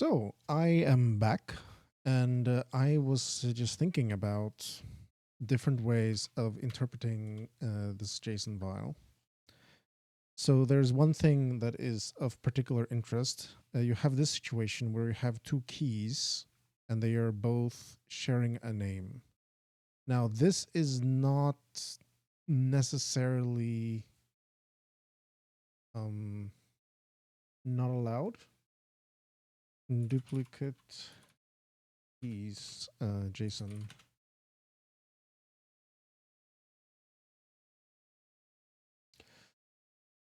So I am back, and I was just thinking about different ways of interpreting this JSON file. So there's one thing that is of particular interest. You have this situation where you have two keys, and they are both sharing a name. Now, this is not necessarily not allowed. Duplicate keys, JSON.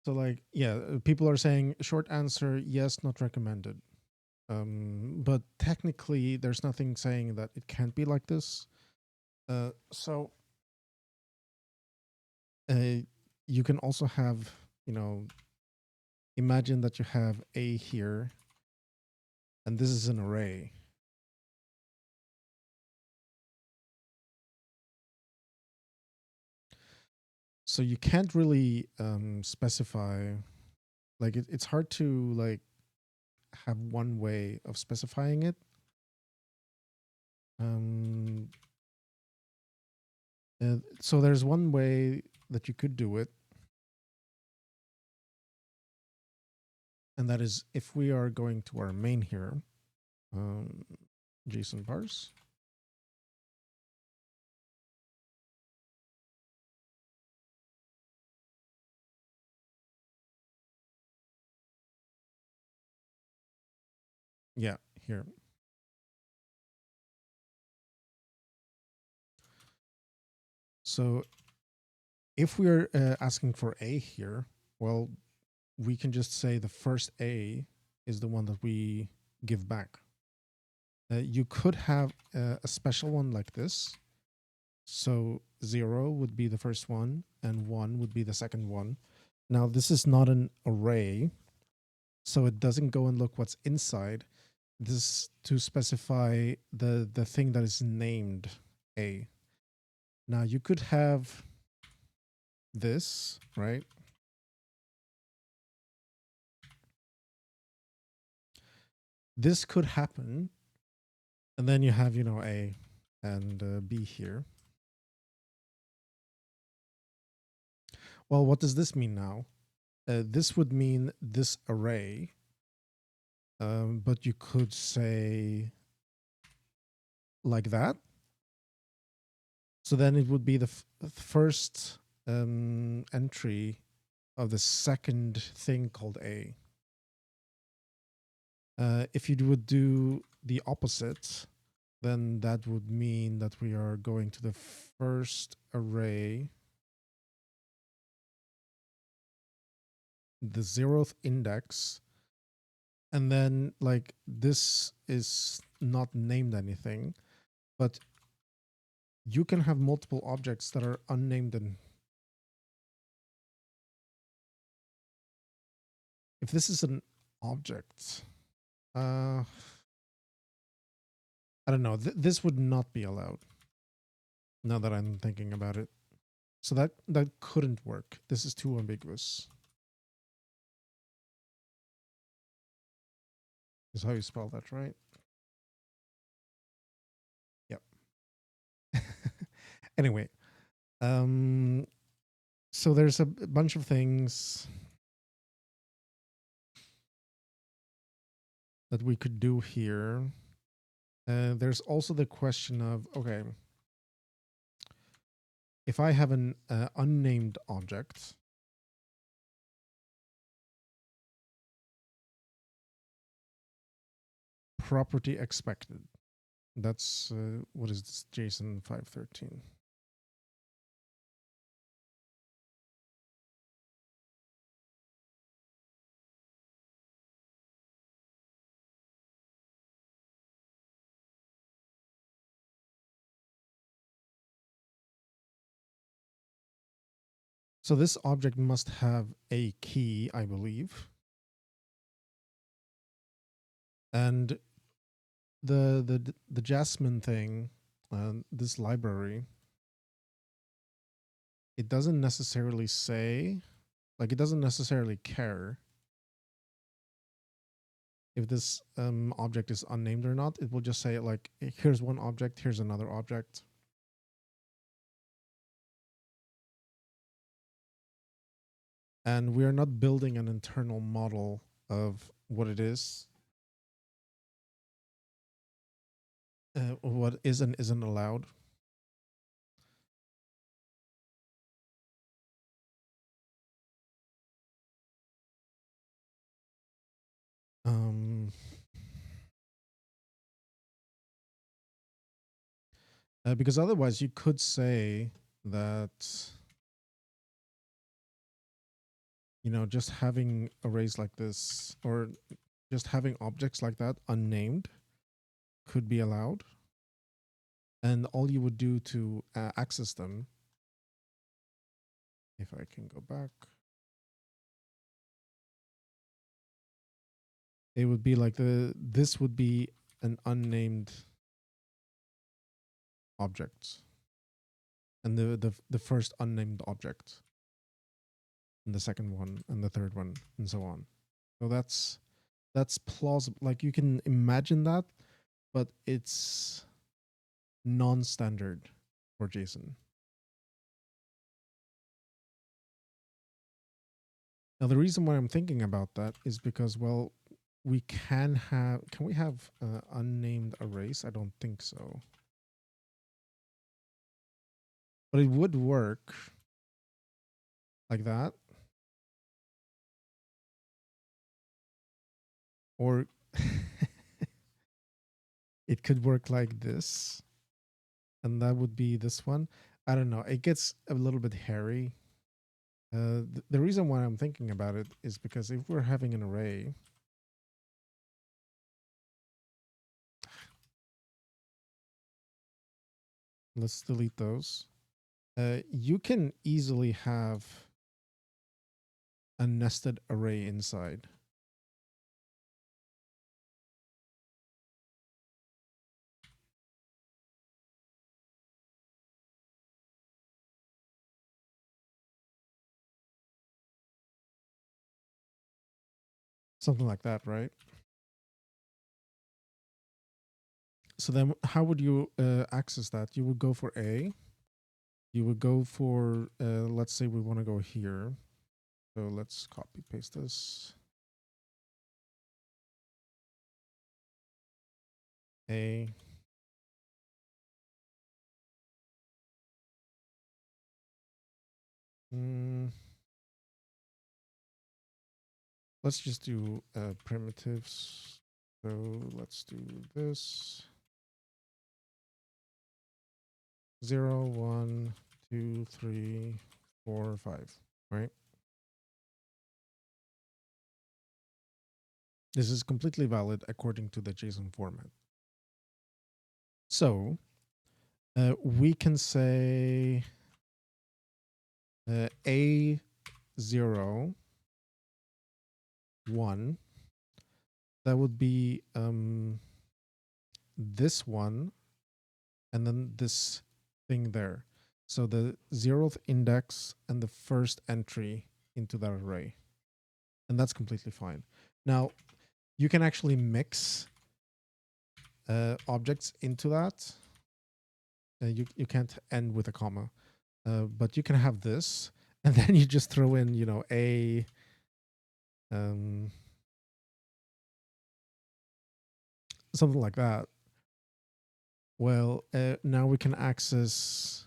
So like, yeah, people are saying short answer, yes, not recommended. But technically there's nothing saying that it can't be like this. So you can also have, imagine that you have A here, and this is an array. So you can't really specify, like it's hard to like have one way of specifying it. So there's one way that you could do it. And that is if we are going to our main here, JSON parse. Yeah, here. So if we're asking for A here, well, we can just say the first A is the one that we give back. You could have a special one like this. So 0 would be the first one and 1 would be the second one. Now this is not an array, so it doesn't go and look what's inside. This is to specify the thing that is named A. Now you could have this, right? This could happen. And then you have, A and B here. Well, what does this mean now? This would mean this array, but you could say like that. So then it would be the first entry of the second thing called A. If you would do the opposite, then that would mean that we are going to the first array, the 0th index, and then like this is not named anything, but you can have multiple objects that are unnamed. And if this is an object, I don't know, this would not be allowed now that I'm thinking about it. So that couldn't work. This is too ambiguous. Is how you spell that, right? Yep. Anyway, so there's a bunch of things that we could do here. There's also the question of, okay, if I have an unnamed object, property expected. That's what is this? JSON 513. So this object must have a key, I believe. And the Jasmine thing, this library, it doesn't necessarily say, like it doesn't necessarily care if this object is unnamed or not. It will just say like, here's one object, here's another object. And we are not building an internal model of what it is, what is and isn't allowed. Because otherwise you could say that, you know, just having arrays like this or just having objects like that unnamed could be allowed. And all you would do to access them, if I can go back, it would be like this would be an unnamed object. And the first unnamed object. And the second one and the third one and so on. So that's plausible. Like you can imagine that, but it's non-standard for JSON. Now the reason why I'm thinking about that is because, well, we can we have unnamed arrays? I don't think so. But it would work like that. Or it could work like this. And that would be this one. I don't know. It gets a little bit hairy. The reason why I'm thinking about it is because if we're having an array, let's delete those. You can easily have a nested array inside. Something like that, right? So then how would you access that? You would go for A. You would go for, let's say we want to go here. So let's copy paste this. A. Let's just do primitives. So let's do this. 0, 1, 2, 3, 4, 5, right? This is completely valid according to the JSON format. So we can say A0, 1. That would be this one, and then this thing there. So the 0th index and the first entry into that array. And that's completely fine. Now, you can actually mix objects into that. You can't end with a comma, but you can have this, and then you just throw in, you know, a something like that. Well, now we can access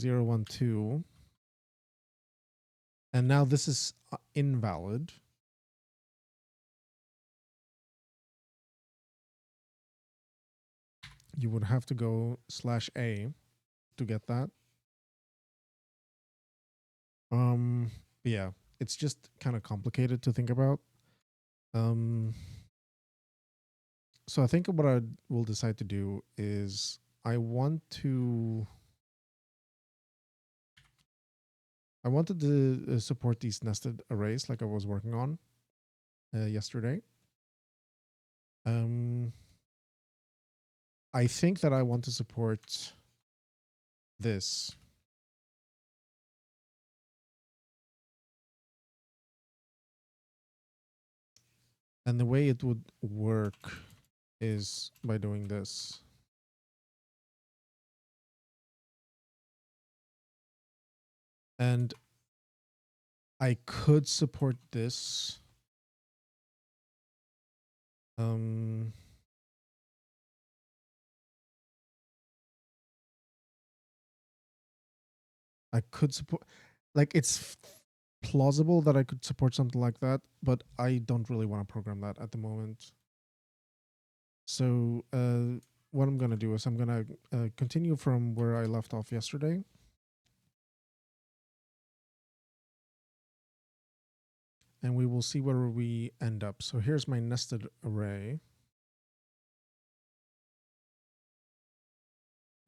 0, 1, 2, and now this is invalid. You would have to go /a to get that. Yeah, it's just kind of complicated to think about. So I think what I will decide to do is I wanted to support these nested arrays like I was working on yesterday. I think that I want to support this. And the way it would work is by doing this. And I could support this. I could support, like, it's plausible that I could support something like that, but I don't really want to program that at the moment. So what I'm going to do is I'm going to continue from where I left off yesterday. And we will see where we end up. So here's my nested array.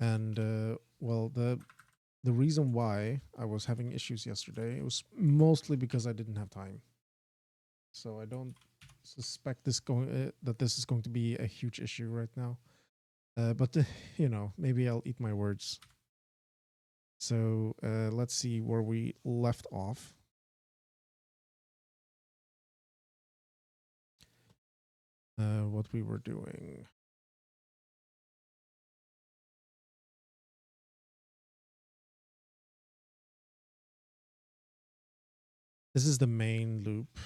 And well, the reason why I was having issues yesterday, it was mostly because I didn't have time. So I don't suspect that this is going to be a huge issue right now. But you know, maybe I'll eat my words. So let's see where we left off. What we were doing. This is the main loop.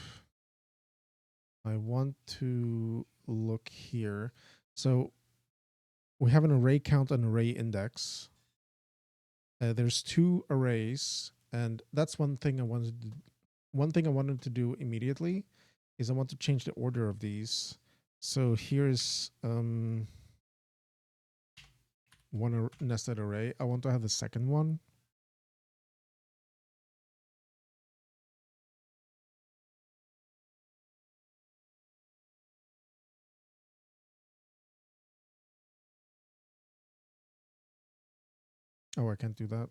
I want to look here. So we have an array count and array index. There's two arrays, and that's one thing I wanted to do immediately is I want to change the order of these. So here's one nested array. I want to have the second one. Oh, I can't do that.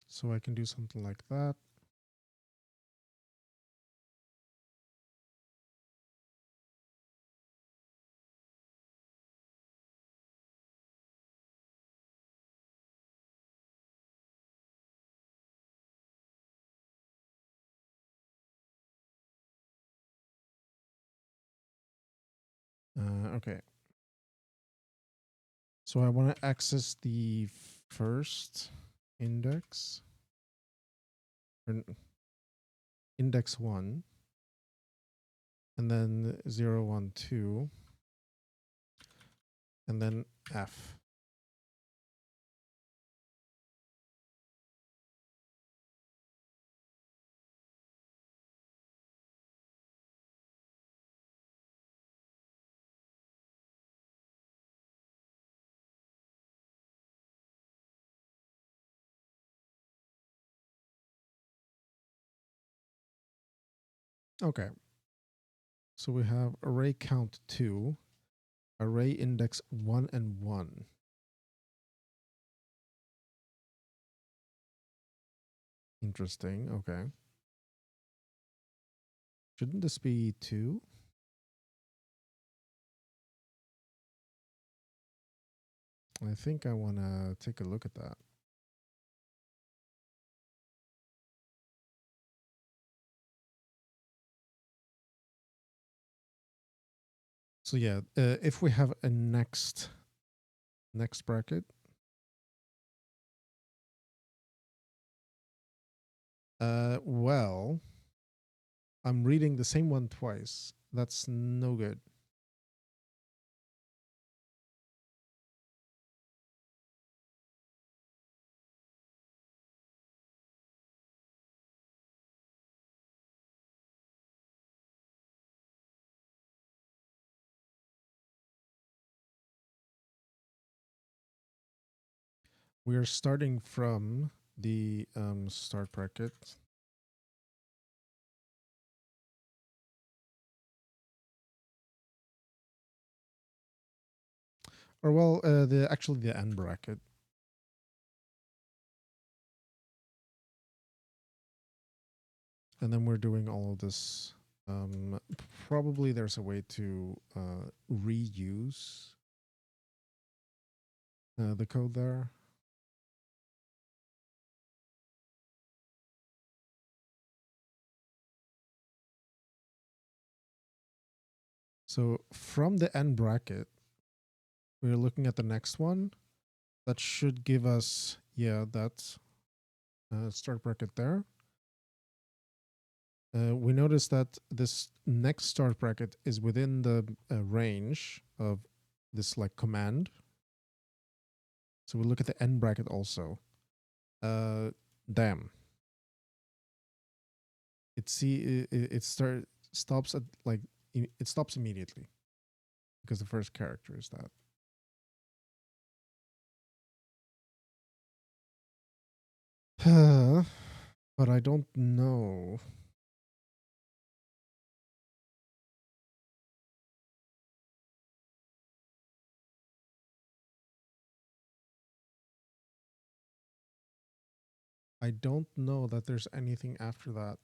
So I can do something like that. Okay. So I want to access the first index, or index 1, and then 0, 1, 2, and then F. Okay. So we have array count 2, array index 1 and 1. Interesting. Okay. Shouldn't this be 2? I think I want to take a look at that. So yeah, if we have a next bracket, well, I'm reading the same one twice. That's no good. We are starting from the start bracket. Or well, actually the end bracket. And then we're doing all of this Um, Probably there's a way to reuse the code there. So from the end bracket, we're looking at the next one. That should give us, yeah, that start bracket there. We notice that this next start bracket is within the range of this like command. So we look at the end bracket also. Damn. Stops at like it stops immediately because the first character is that. But I don't know. I don't know that there's anything after that.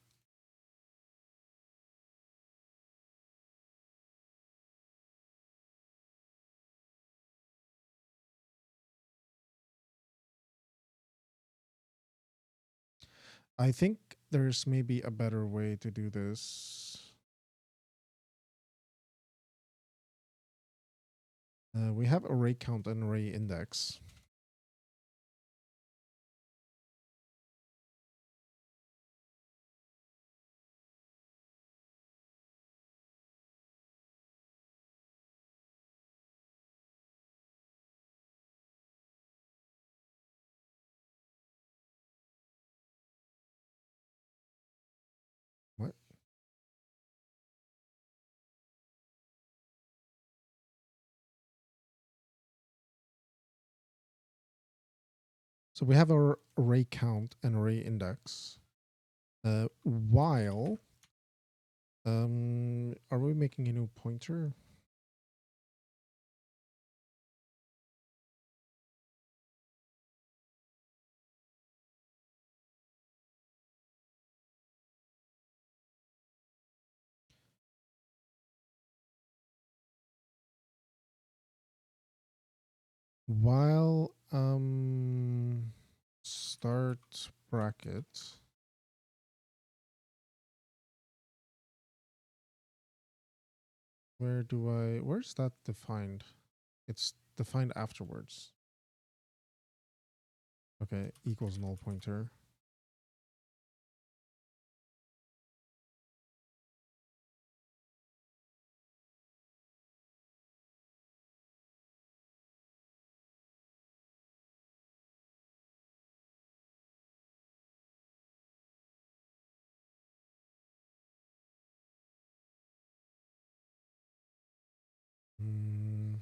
I think there's maybe a better way to do this. We have array count and array index. What? So we have our array count and array index. While are we making a new pointer? While start bracket. Where's that defined? It's defined afterwards. Okay, equals null pointer. Mm.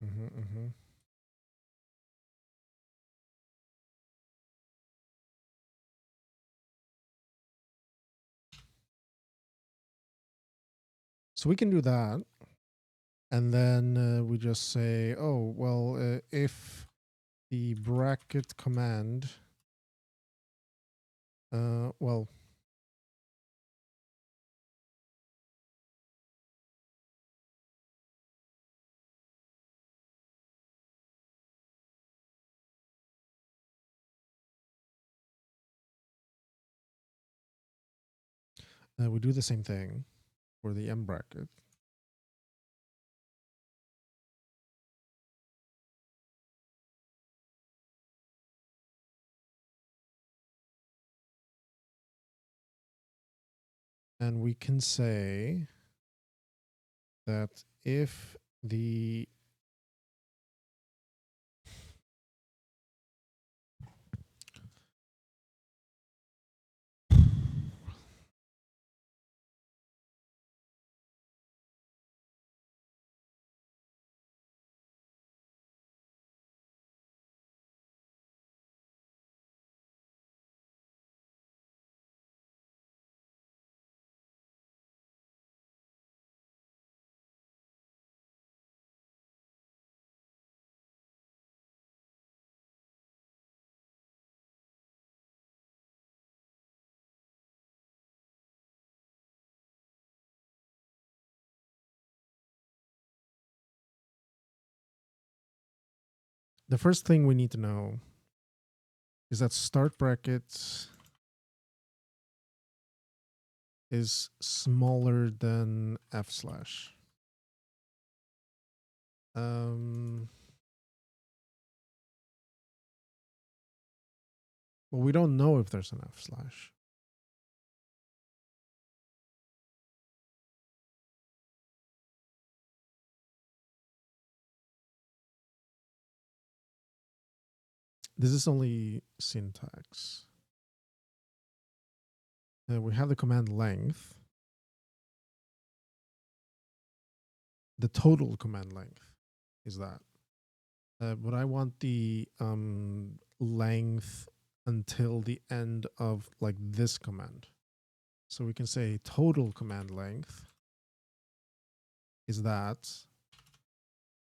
Mm-hmm. So we can do that. And then we just say, oh, well, if the bracket command, well, we do the same thing for the M bracket. And we can say that if the the first thing we need to know is that start bracket is smaller than f slash. Well, we don't know if there's an f slash. This is only syntax. We have the command length. The total command length is that. But I want the length until the end of like this command. So we can say total command length is that.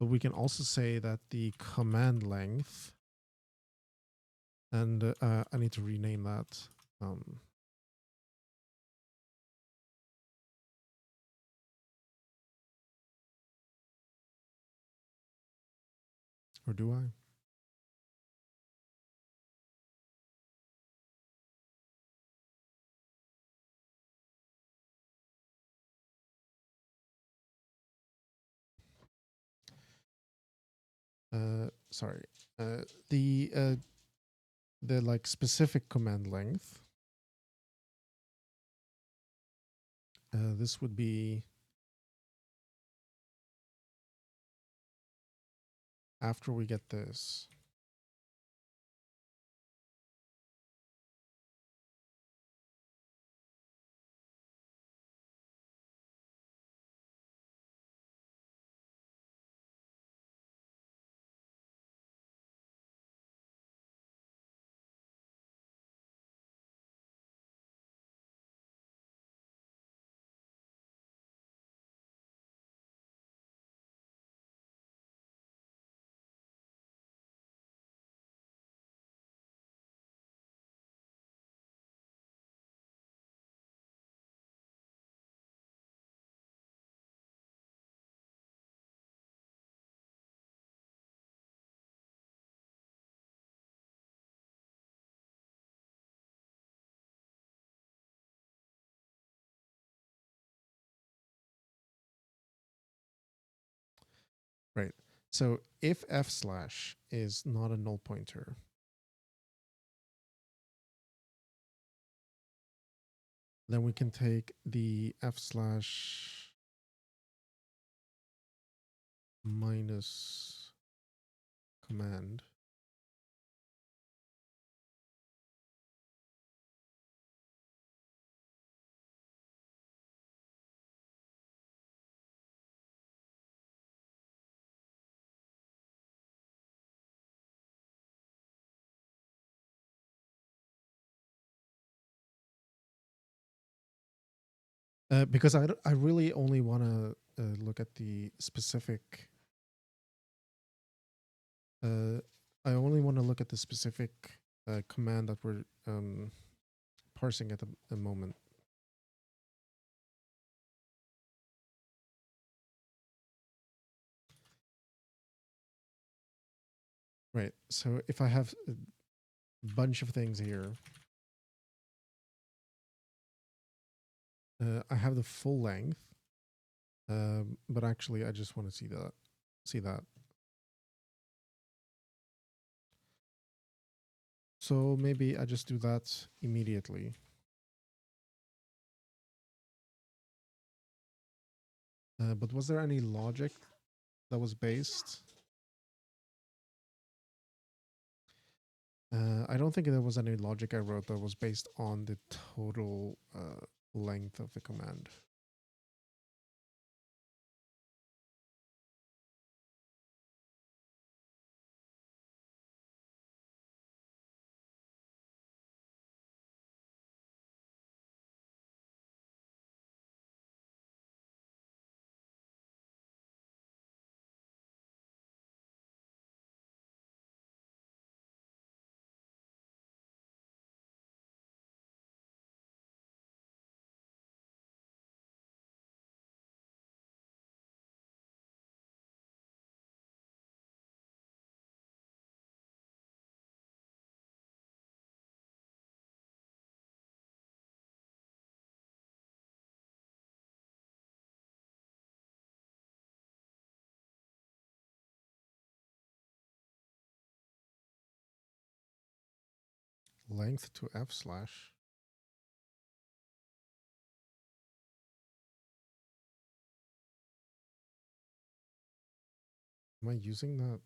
But we can also say that the command length, and I need to rename that. Or do I? Sorry. The like specific command length. This would be after we get this. Right. So if f slash is not a null pointer, then we can take the f slash minus command. Because I really only want to look at the specific. I only want to look at the specific command that we're parsing at the moment. Right. So if I have a bunch of things here, I have the full length, but actually I just want to see that. So maybe I just do that immediately. But was there any logic that was based? I don't think there was any logic I wrote that was based on the total length of the command. length to f slash. Am I using that?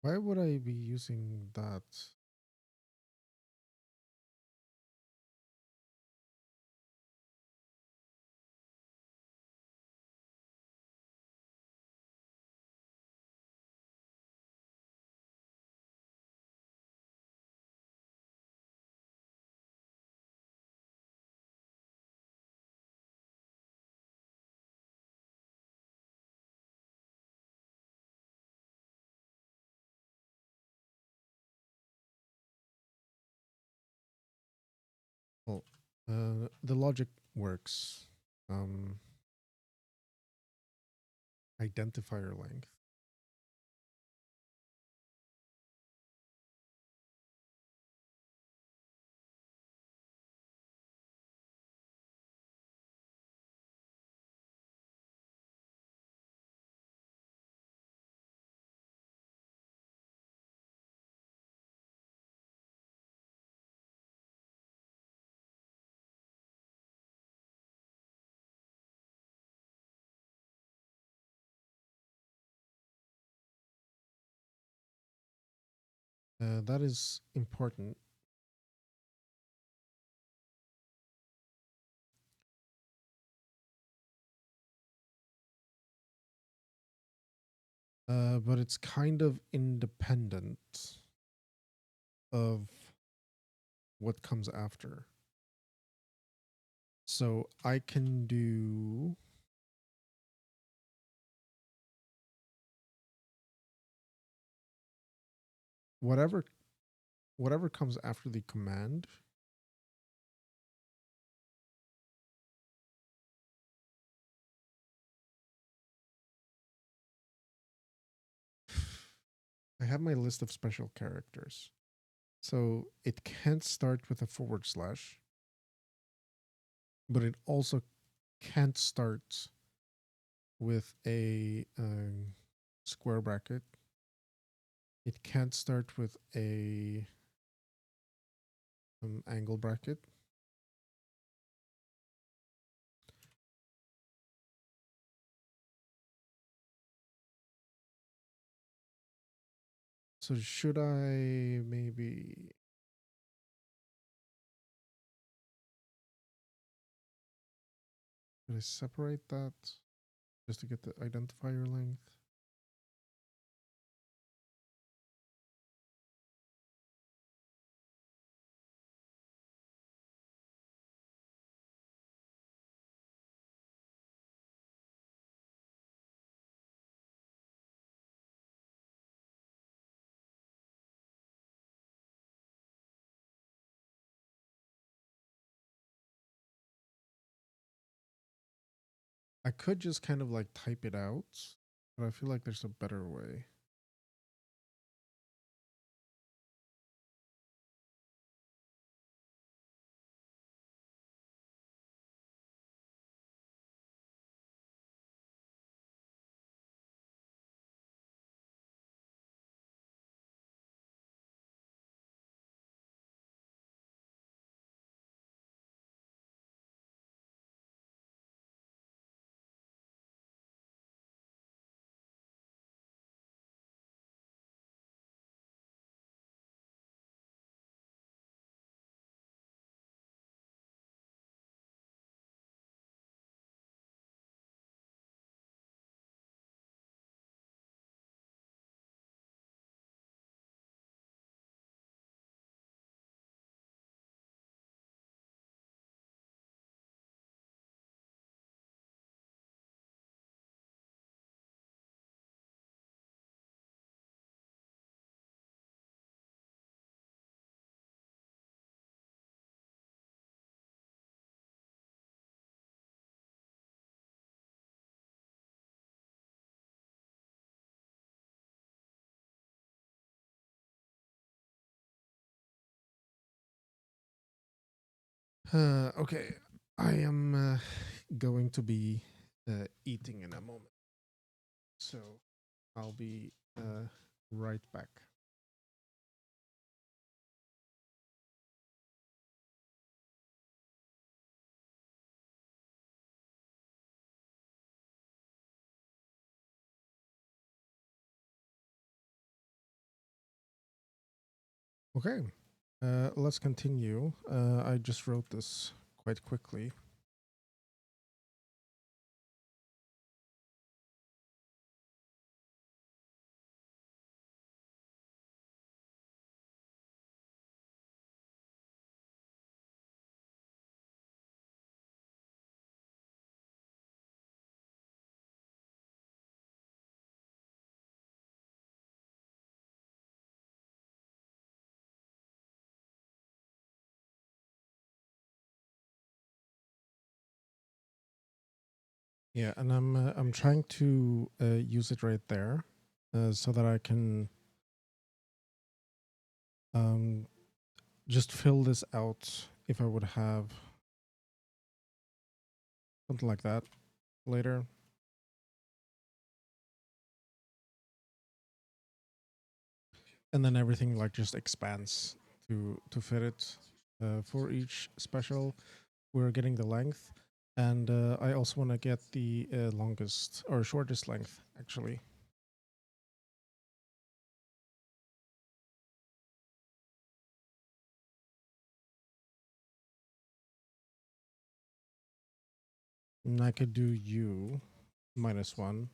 Why would I be using that? Well, the logic works. Identifier length. That is important. But it's kind of independent of what comes after. So I can do whatever comes after the command. I have my list of special characters. So it can't start with a forward slash, but it also can't start with a square bracket. It can't start with a angle bracket. So should I maybe... Should I separate that just to get the identifier length? I could just kind of like type it out, but I feel like there's a better way. Okay, I am going to be eating in a moment, so I'll be right back. Okay, let's continue. I just wrote this quite quickly. Yeah, and I'm trying to use it right there, so that I can just fill this out if I would have something like that later. And then everything like just expands to fit it. For each special, we're getting the length, and I also want to get the longest or shortest length actually. And I could do u -1,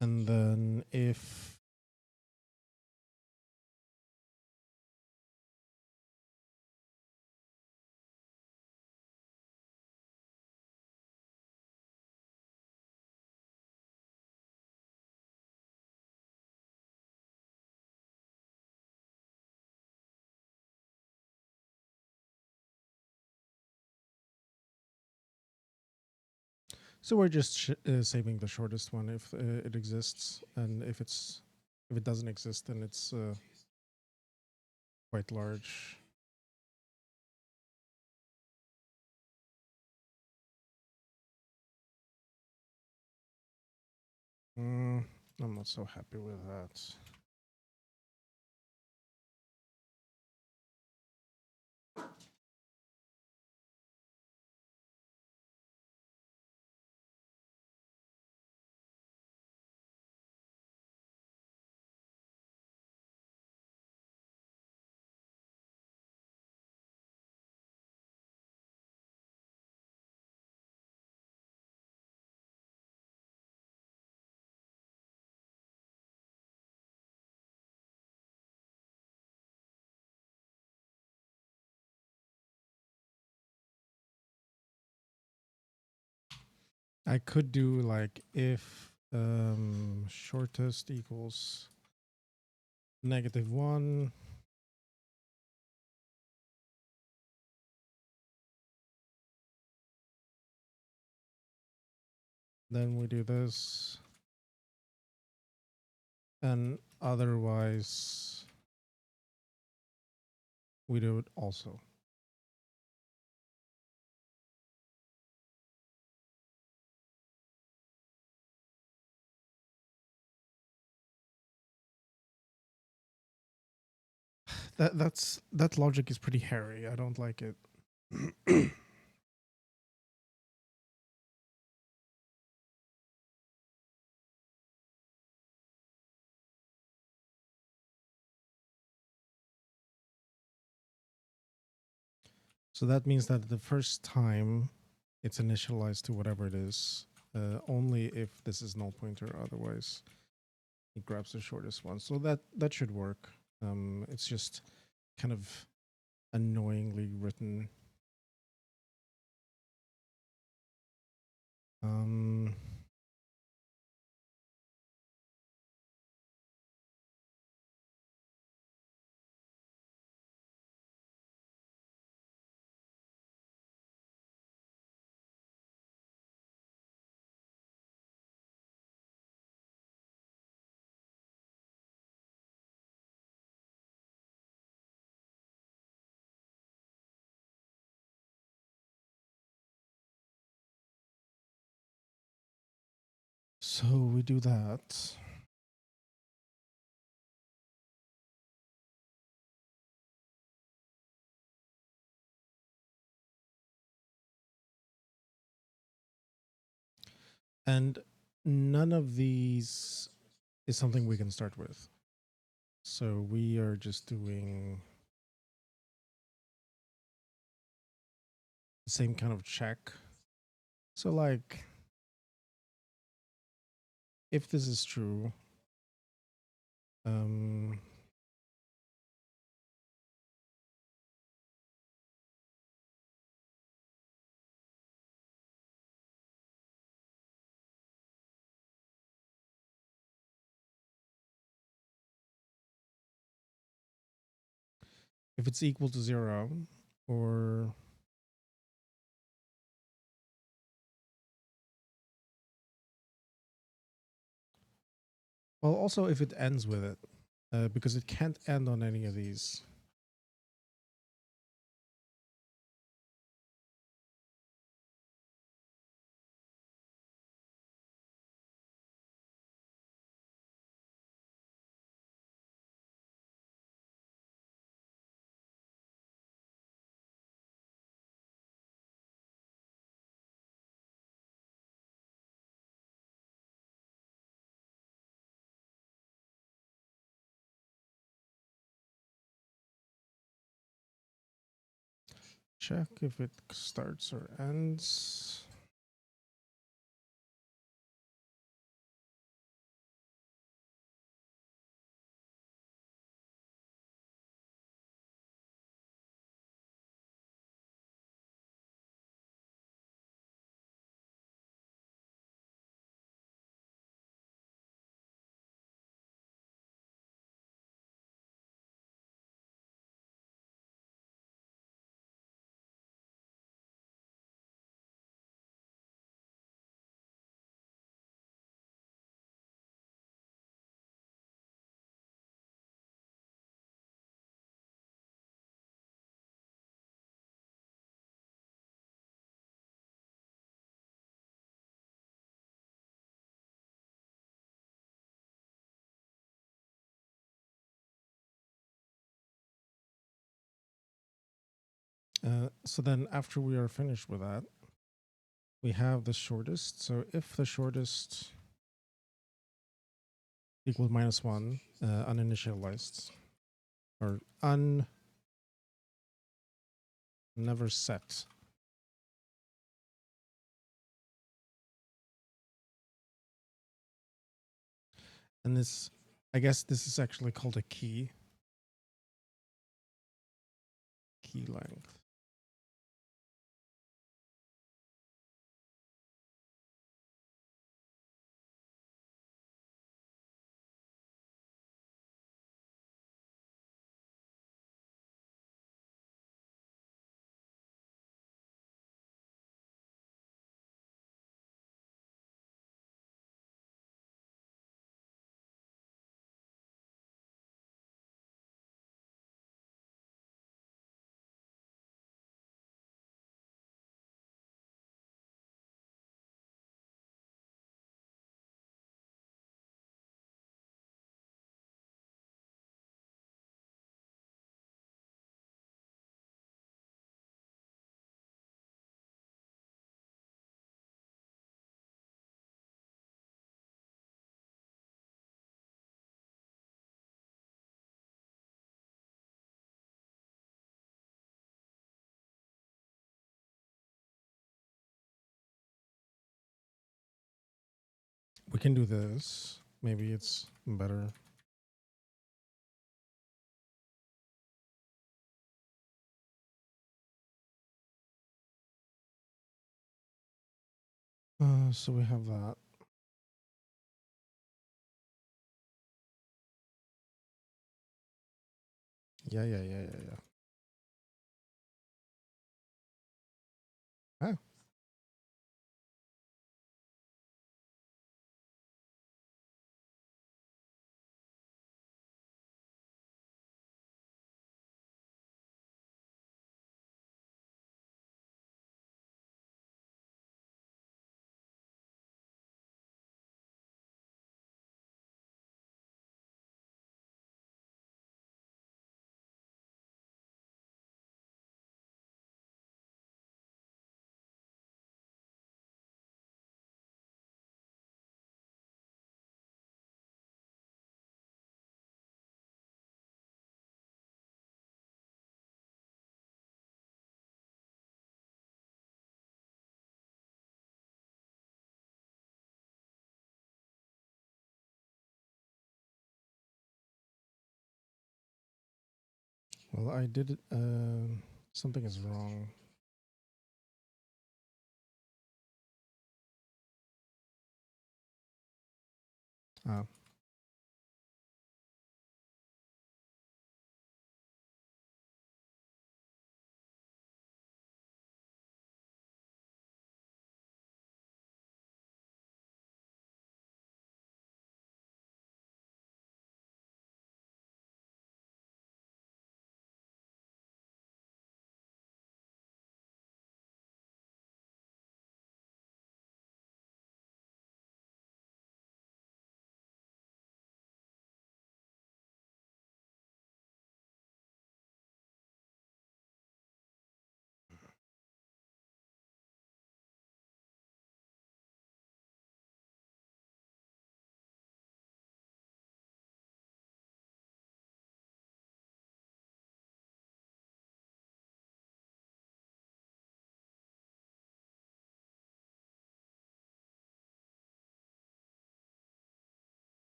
and then if so we're just saving the shortest one if it exists, and if it doesn't exist, then it's quite large. I'm not so happy with that. I could do like if shortest equals -1, then we do this, and otherwise we do it also. That logic is pretty hairy. I don't like it. So that means that the first time it's initialized to whatever it is, only if this is null pointer. Otherwise, it grabs the shortest one. So that should work. It's just kind of annoyingly written. Um, So we do that. And none of these is something we can start with. So we are just doing the same kind of check. So like, if this is true, if it's equal to 0, or well, also if it ends with it, because it can't end on any of these. Check if it starts or ends. So then after we are finished with that, we have the shortest. So if the shortest equals -1, uninitialized, or never set. And this, I guess this is actually called a key length. We can do this. Maybe it's better. So we have that. Yeah. Ah, Well, I did it. Something is wrong. Ah.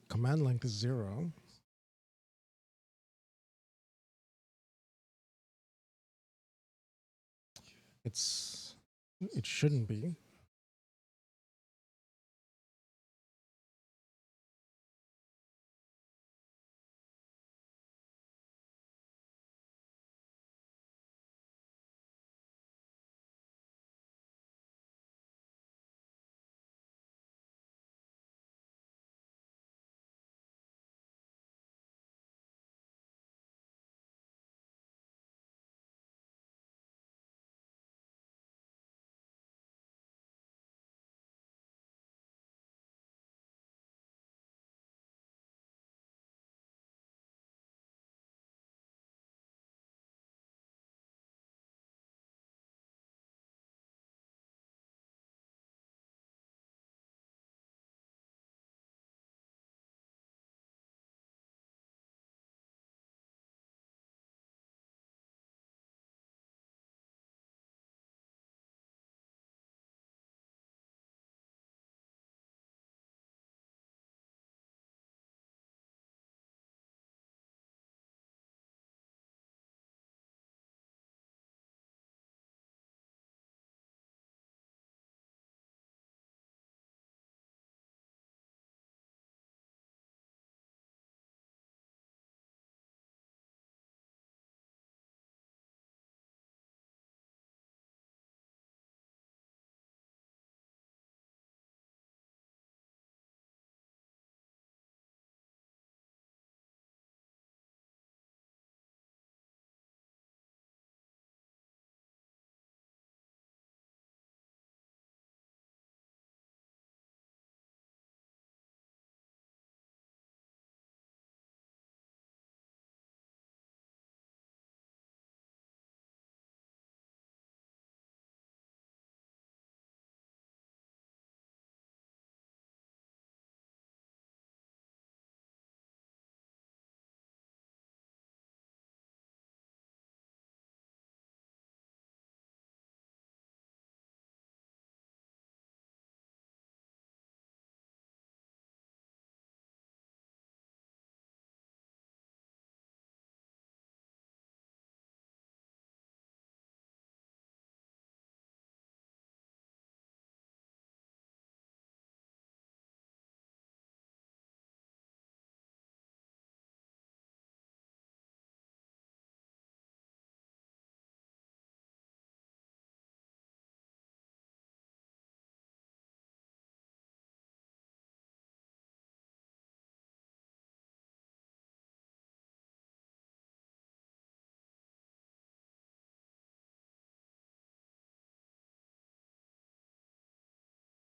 Command length is 0. It shouldn't be.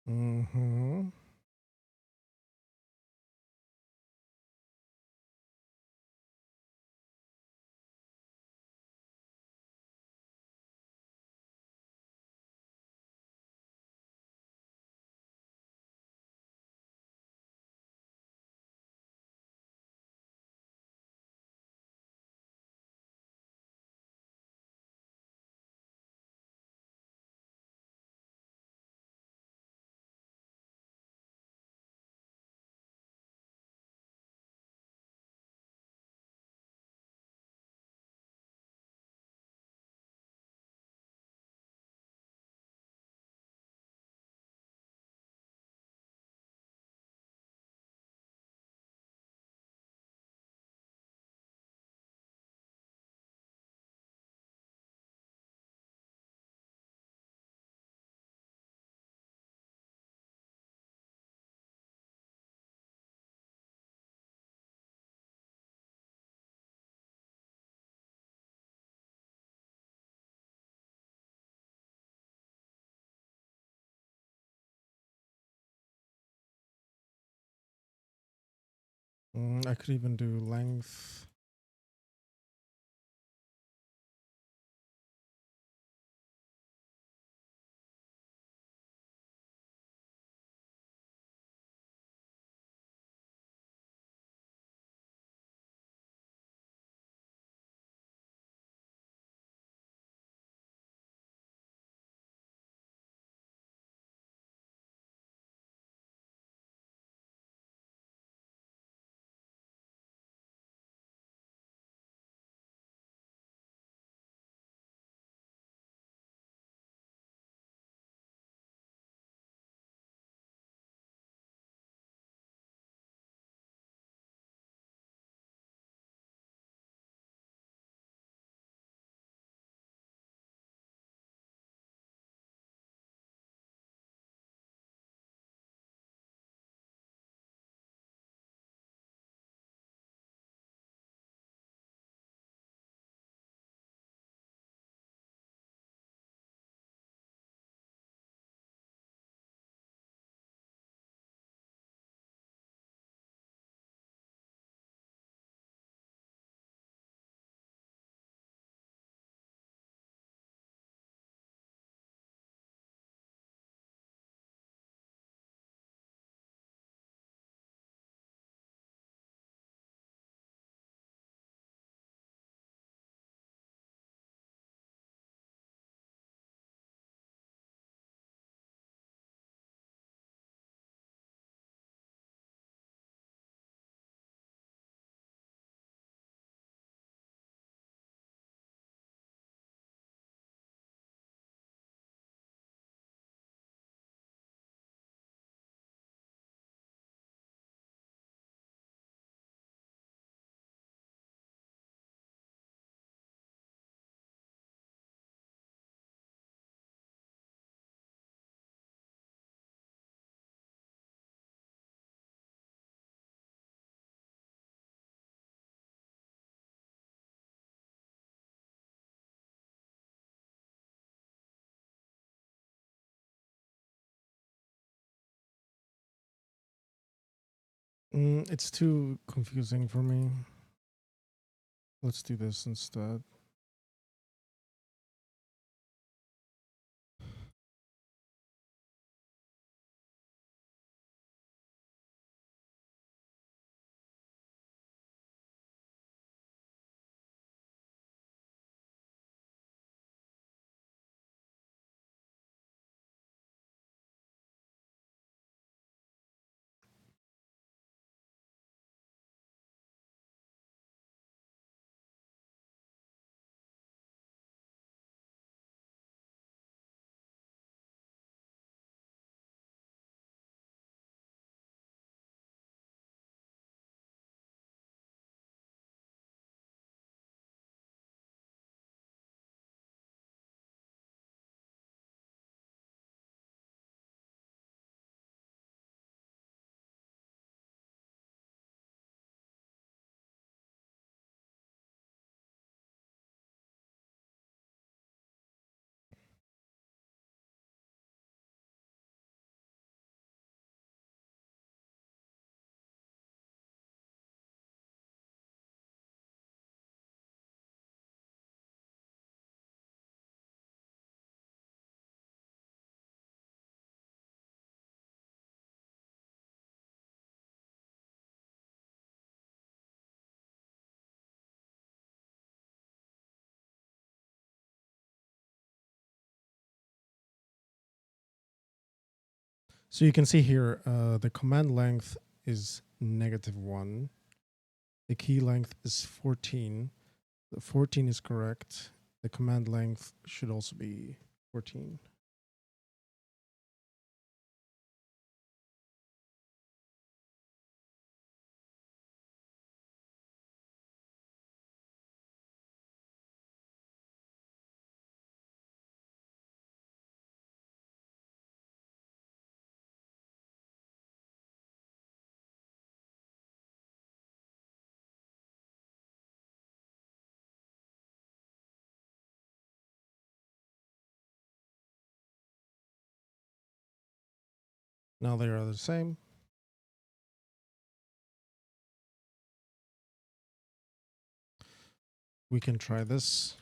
Mm-hmm. I could even do length. It's too confusing for me. Let's do this instead. So you can see here, the command length is -1. The key length is 14. The 14 is correct. The command length should also be 14. Now they are the same. We can try this.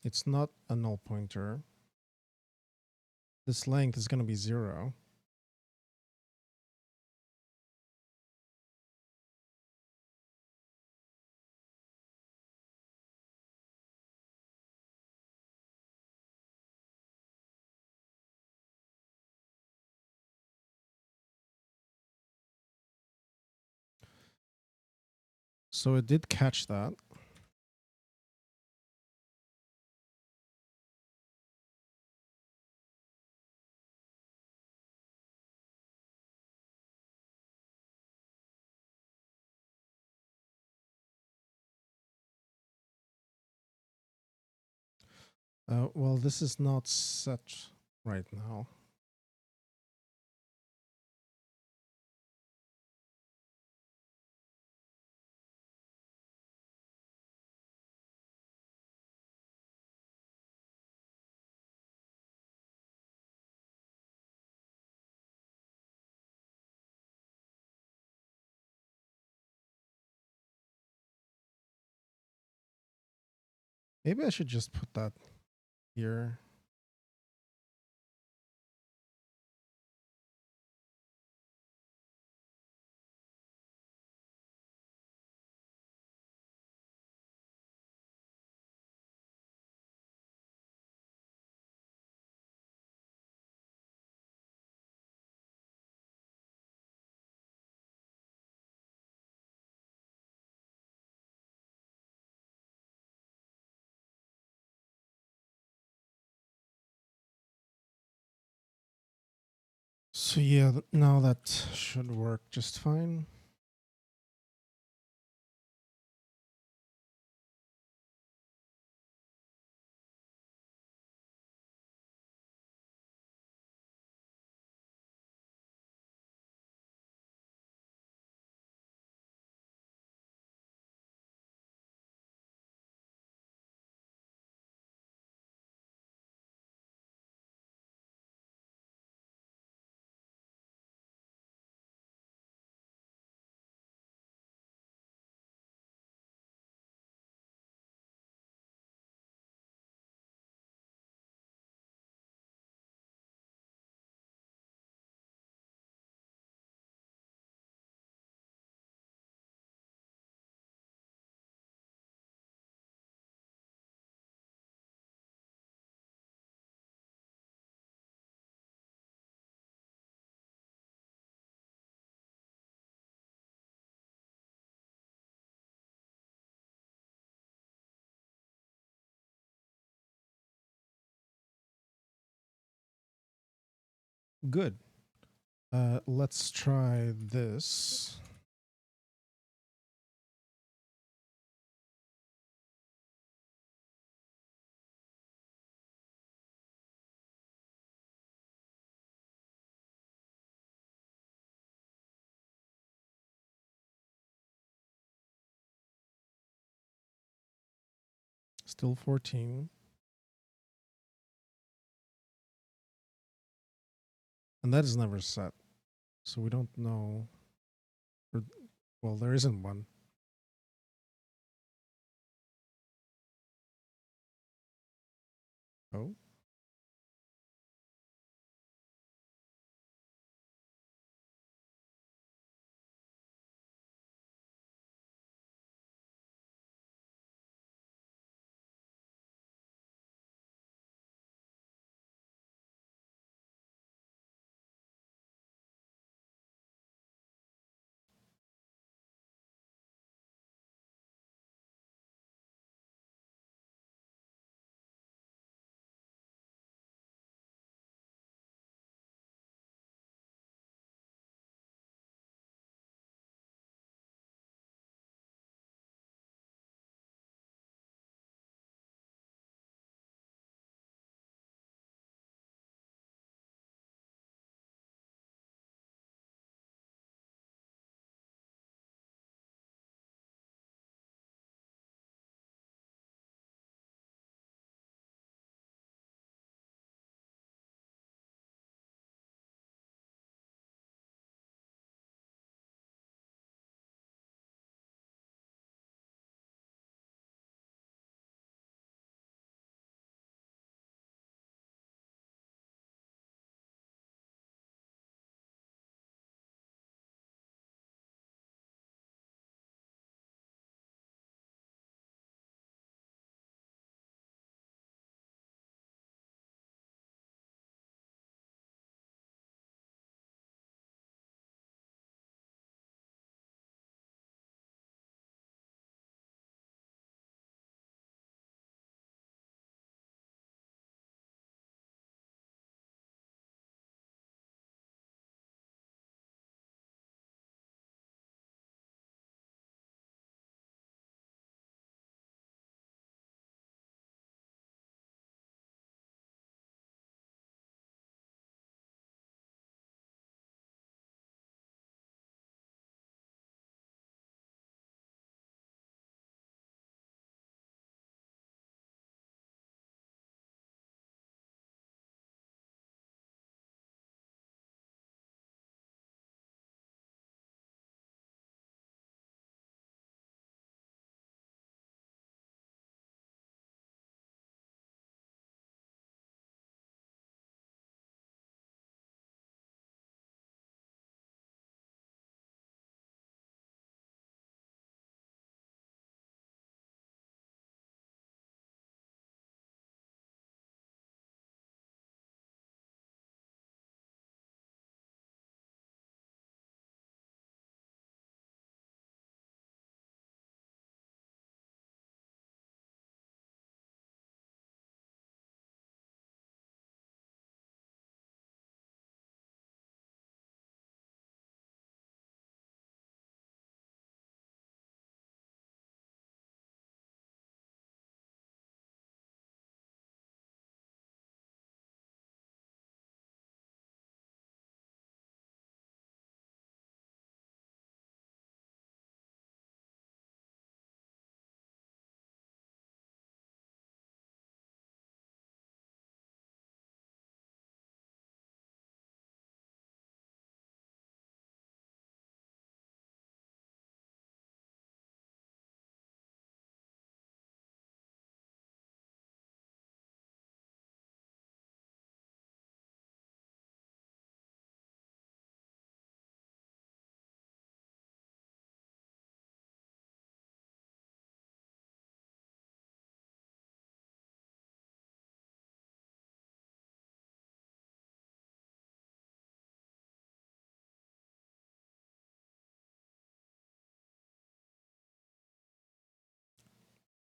It's not a null pointer. This length is going to be 0. So it did catch that. Well, this is not set right now. Maybe I should just put that here. So yeah, now that should work just fine. Good. Let's try this. Still 14. And that is never set. So we don't know. Or, well, there isn't one. Oh.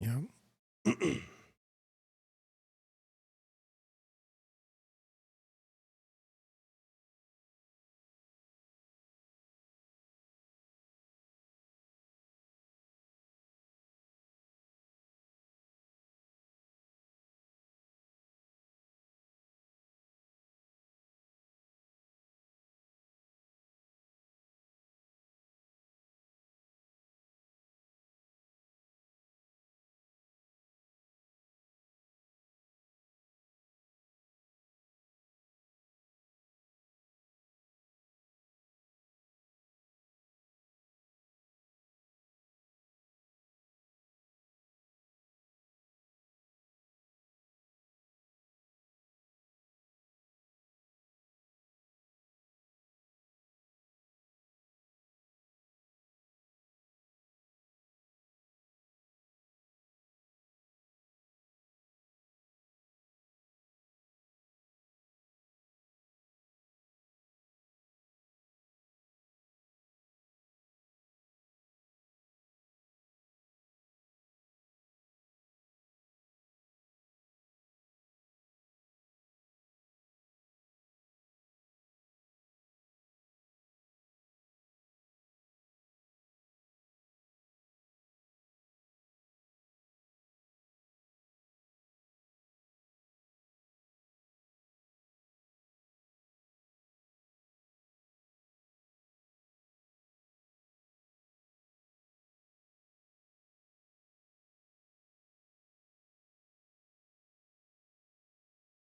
Yeah.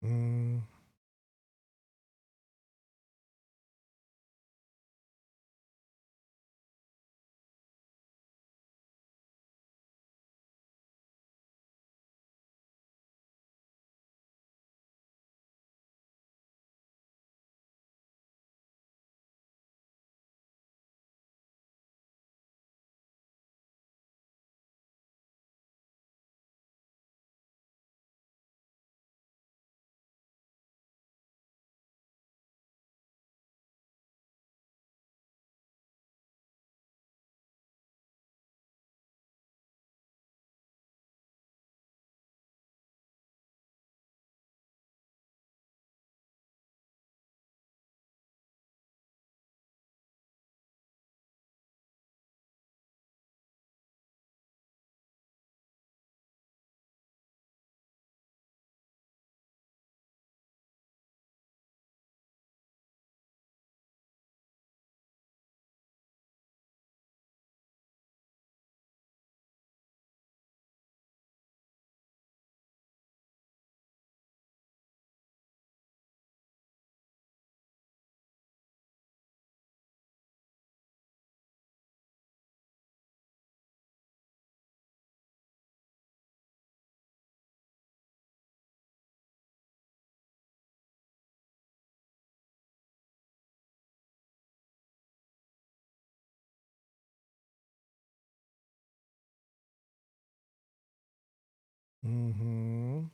Mm, mm-hmm.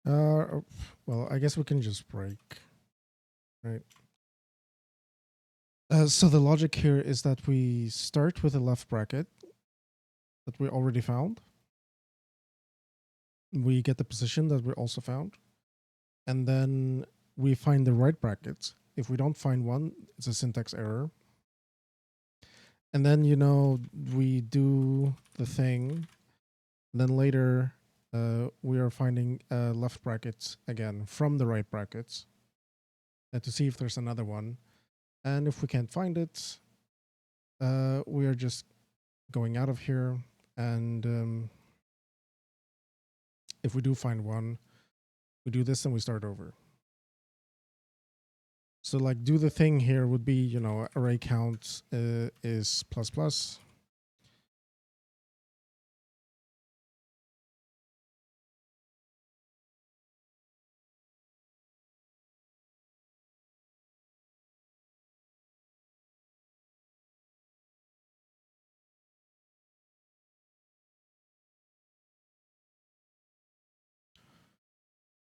Well, I guess we can just break, right? So the logic here is that we start with a left bracket that we already found. We get the position that we also found. And then we find the right brackets. If we don't find one, it's a syntax error. And then, you know, we do the thing. Then later, we are finding left brackets again from the right brackets to see if there's another one. And if we can't find it, we are just going out of here. And if we do find one, we do this and we start over. So like do the thing here would be, you know, array count is ++.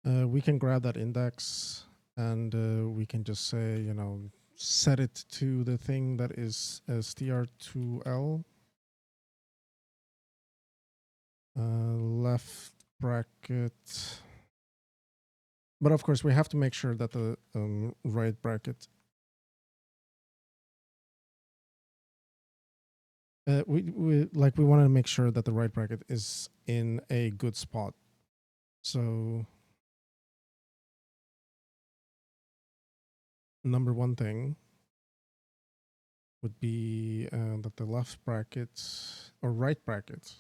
We can grab that index and we can just say, you know, set it to the thing that is str2l. Left bracket. But of course, we have to make sure that the right bracket. We want to make sure that the right bracket is in a good spot. So number one thing would be that the left bracket or right bracket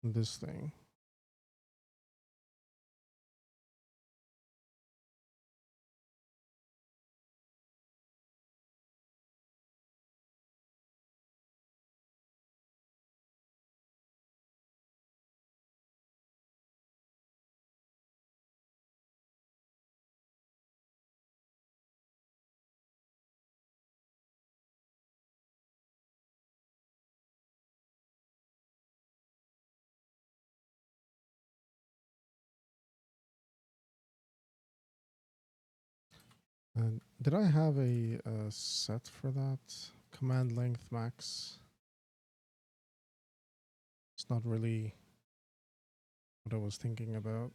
this thing did I have a set for that? Command length max. It's not really what I was thinking about.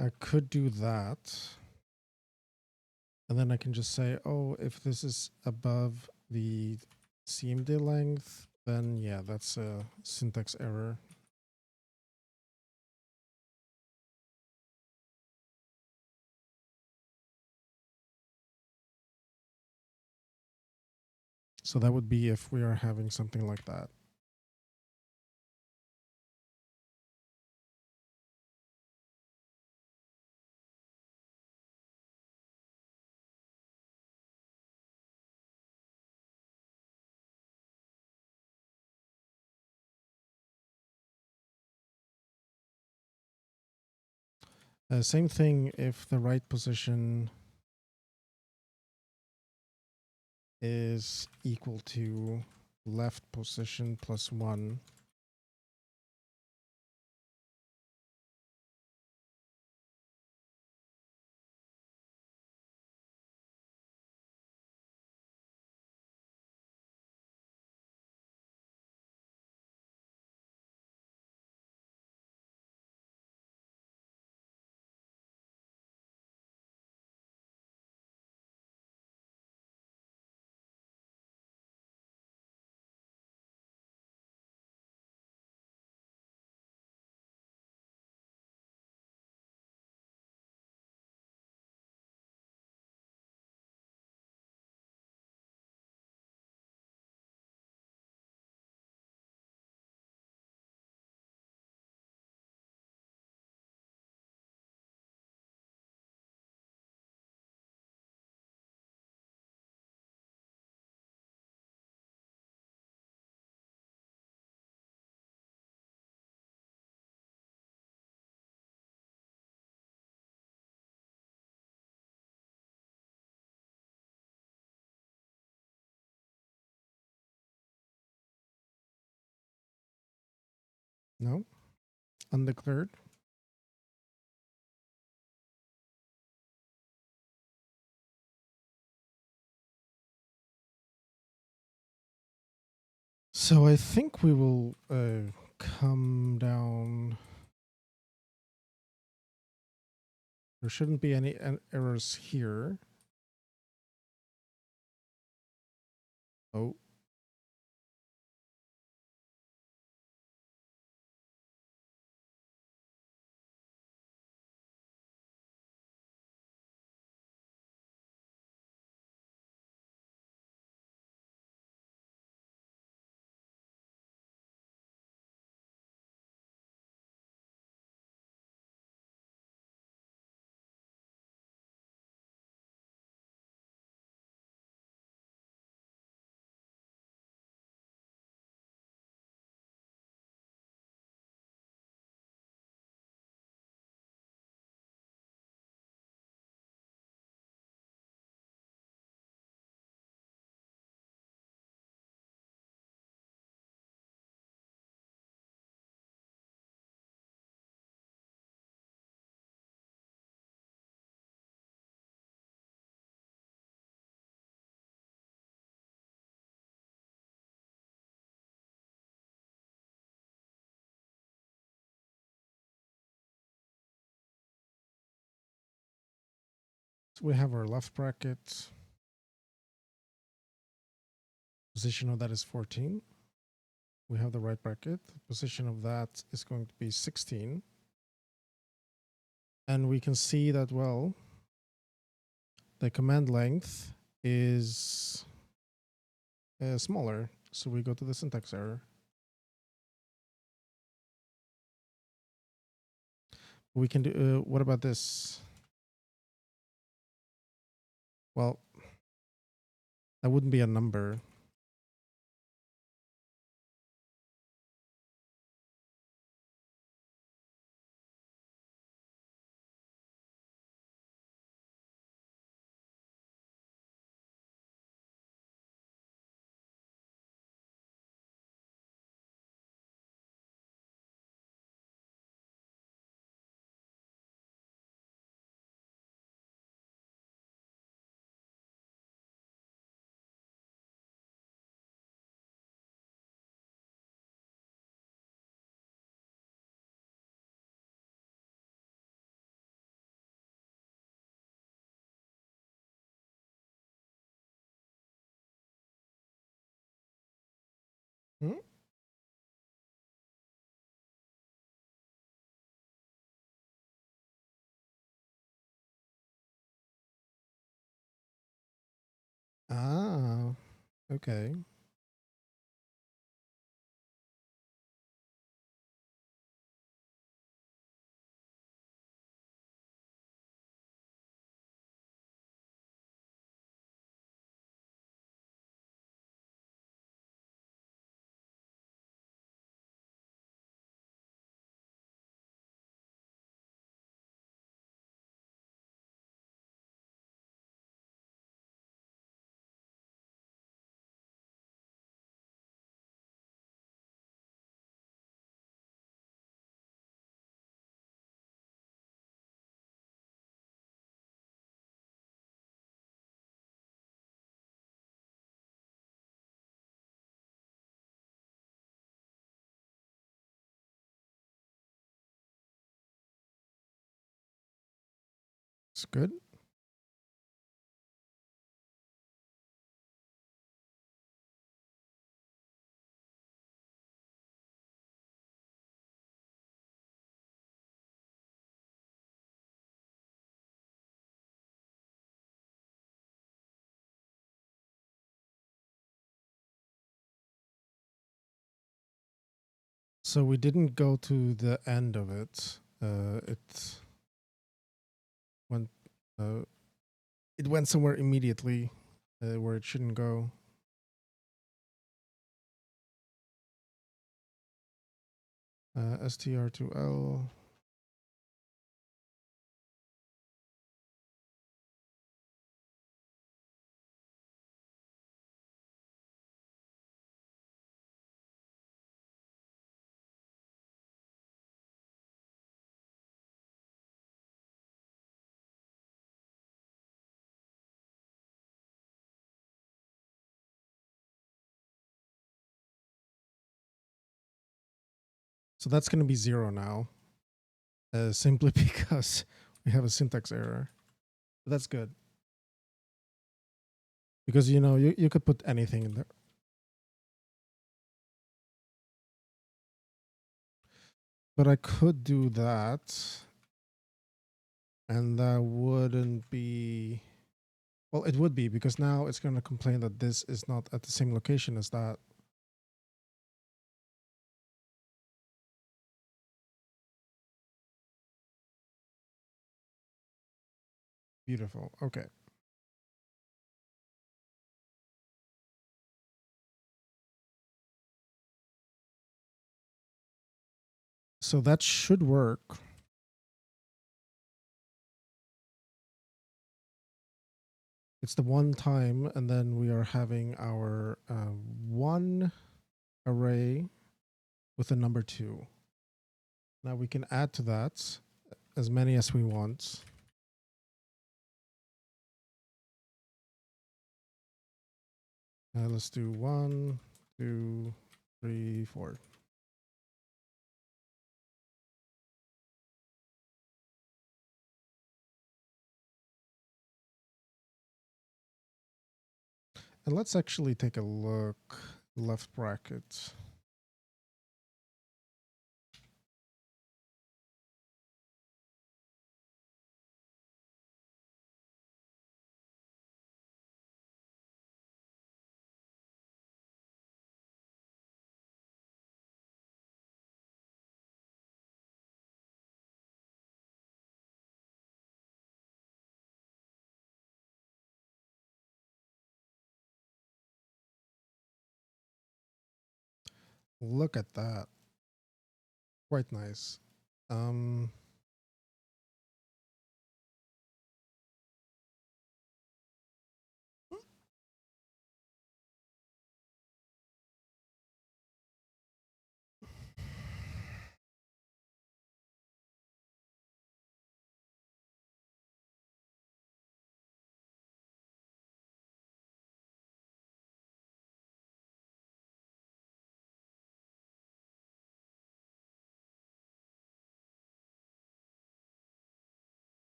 I could do that. And then I can just say, oh, if this is above the CMD length, then yeah, that's a syntax error. So that would be if we are having something like that. Same thing if the right position is equal to left position +1. No? Undeclared? So I think we will come down. There shouldn't be any errors here. Oh. So we have our left bracket. Position of that is 14. We have the right bracket. The position of that is going to be 16. And we can see that, well, the command length is smaller. So we go to the syntax error. We can do, what about this? Well, that wouldn't be a number. Hmm? Ah, okay. It's good. So we didn't go to the end of it. It went. It went somewhere immediately, where it shouldn't go. Str to L. So that's going to be 0 now, simply because we have a syntax error. But that's good. Because, you know, you could put anything in there. But I could do that. And that wouldn't be... Well, it would be, because now it's going to complain that this is not at the same location as that. Beautiful. Okay. So that should work. It's the one time, and then we are having our one array with a number 2. Now we can add to that as many as we want. Let's do 1, 2, 3, 4. And let's actually take a look. Left bracket. Look at that. Quite nice.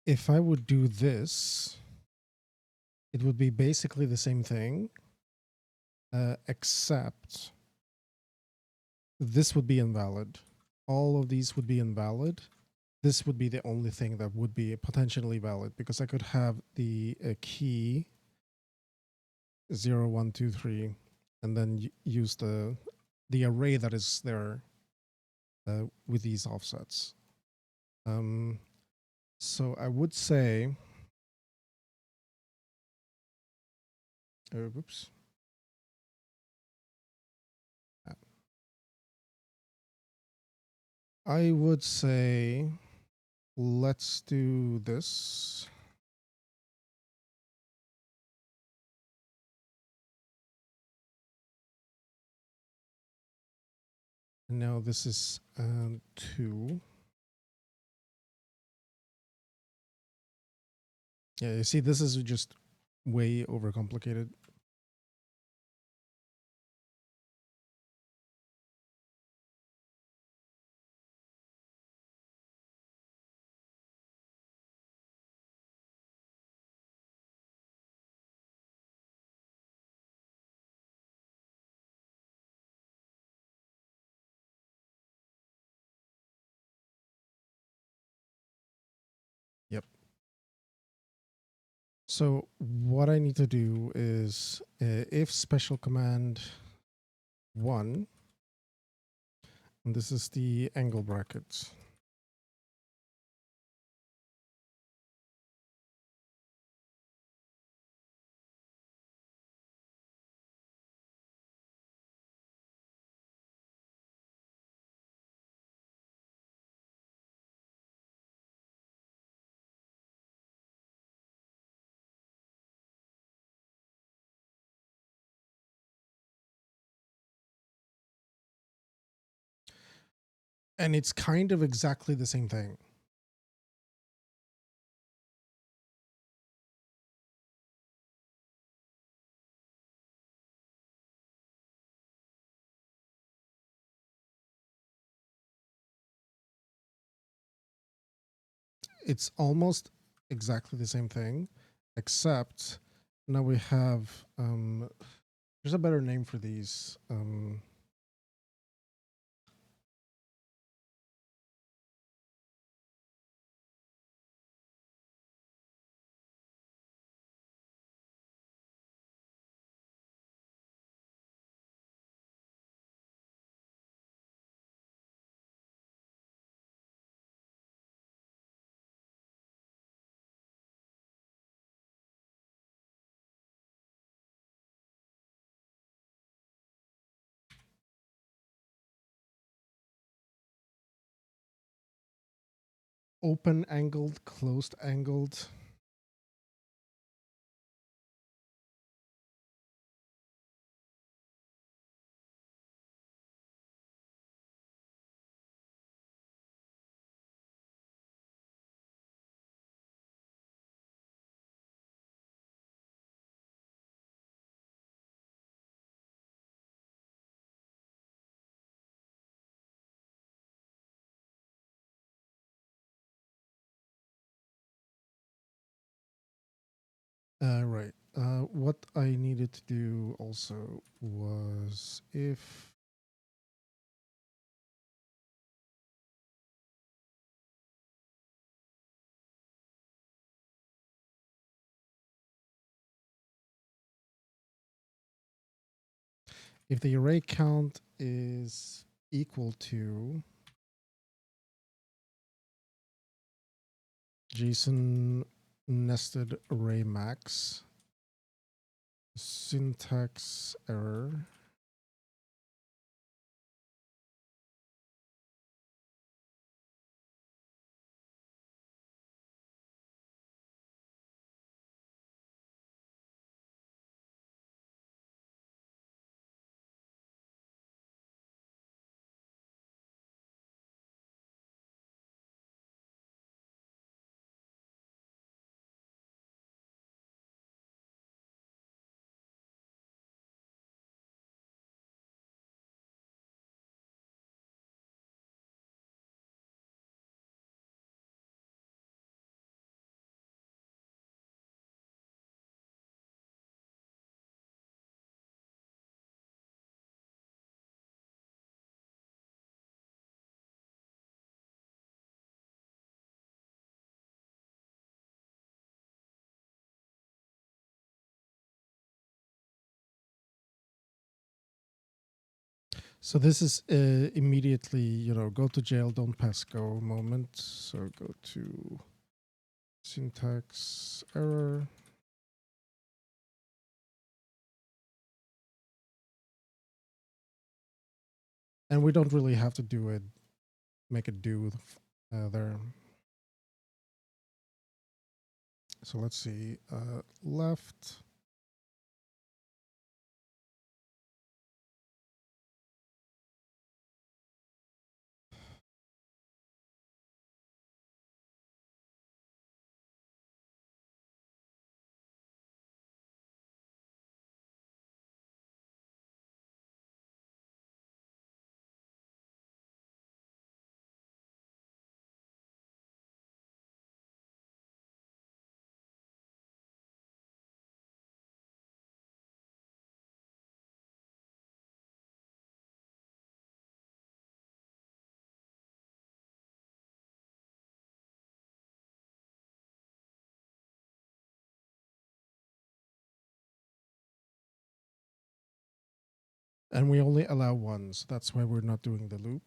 If I would do this, it would be basically the same thing, except this would be invalid. All of these would be invalid. This would be the only thing that would be potentially valid, because I could have the key 0, 1, 2, 3, and then use the array that is there with these offsets. So I would say, whoops. I would say, let's do this. And now this is 2. Yeah, you see, this is just way overcomplicated. Yep. So what I need to do is if special command 1, and this is the angle brackets. And it's kind of exactly the same thing. It's almost exactly the same thing, except now we have, there's a better name for these. Open angled, closed angled. Right. What I needed to do also was if the array count is equal to JSON nested array max, syntax error, so this is immediately, go to jail, don't pass go moment. So go to syntax error. And we don't really have to do it, make it do there. So let's see, left. And we only allow one, so that's why we're not doing the loop.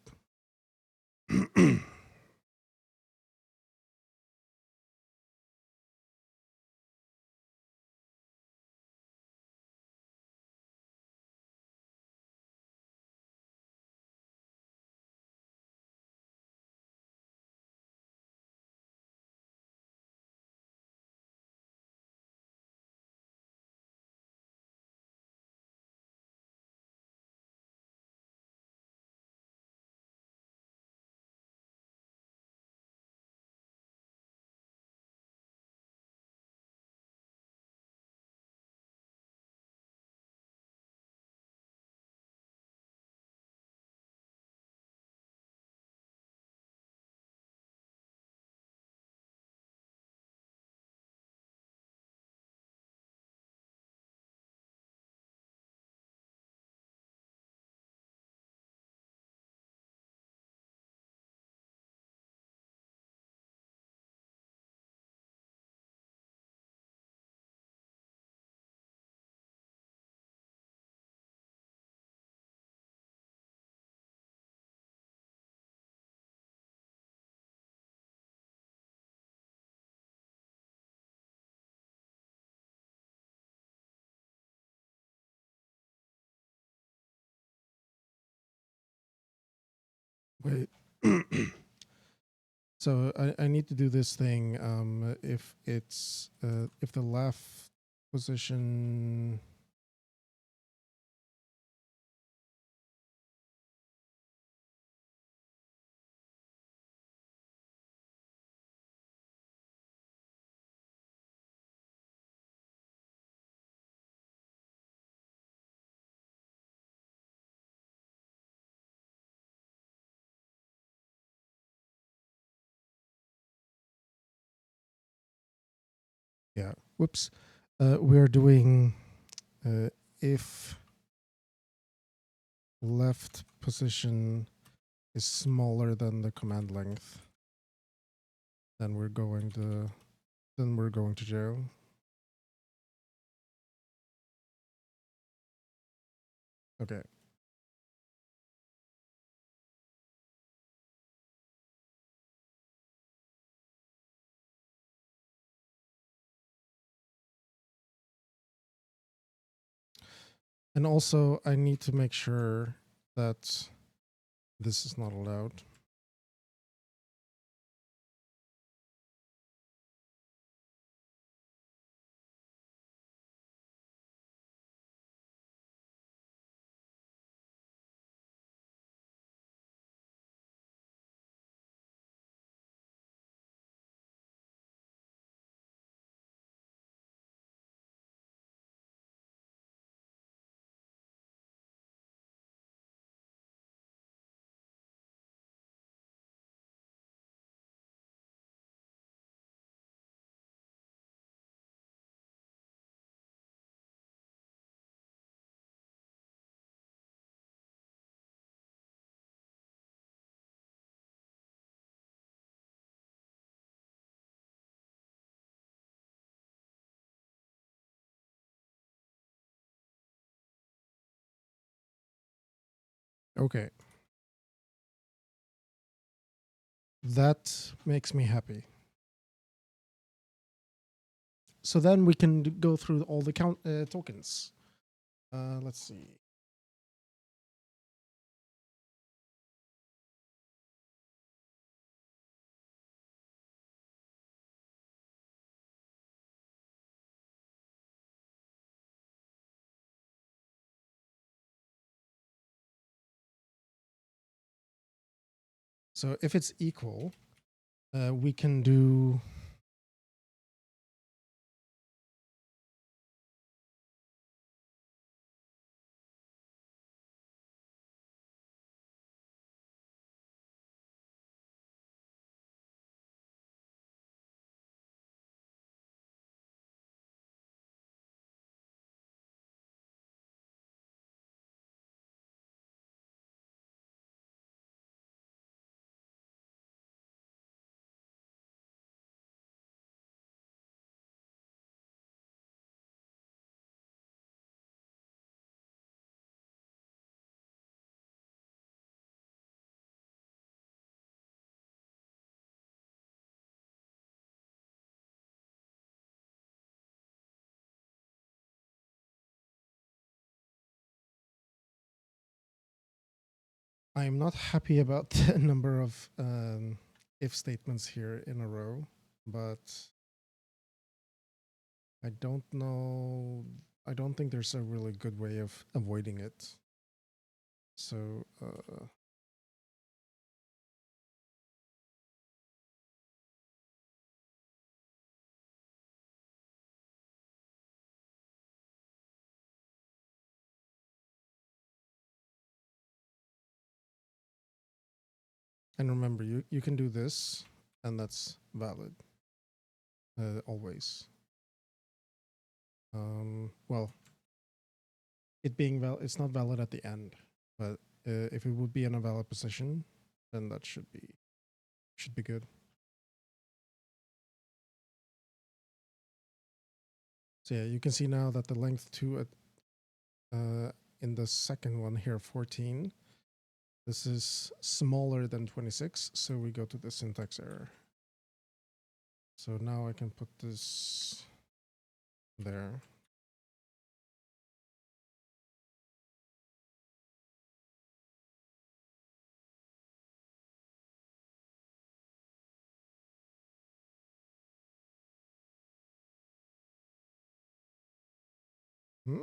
Wait. So I need to do this thing. If it's if the left position. Yeah. Whoops. We're doing if left position is smaller than the command length, then we're going to jail. Okay. And also I need to make sure that this is not allowed. Okay. That makes me happy. So then we can go through all the tokens. Let's see. So if it's equal, we can do I'm not happy about the number of if statements here in a row, but I don't know. I don't think there's a really good way of avoiding it. So and remember, you can do this, and that's valid always. Well, it being it's not valid at the end, but if it would be in a valid position, then that should be good. So yeah, you can see now that the length 2 in the second one here, 14, this is smaller than 26, so we go to the syntax error. So now I can put this there. Hmm?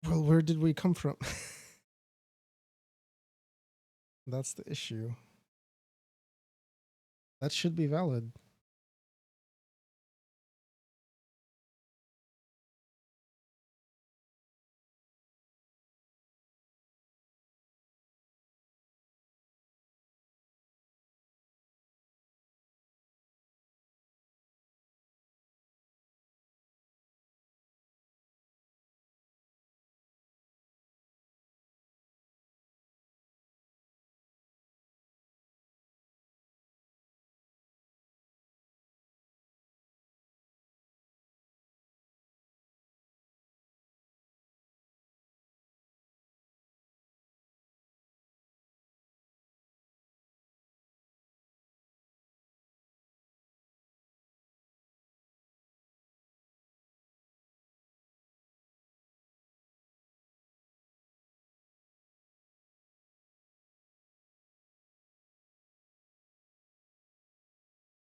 Well, where did we come from? That's the issue. That should be valid.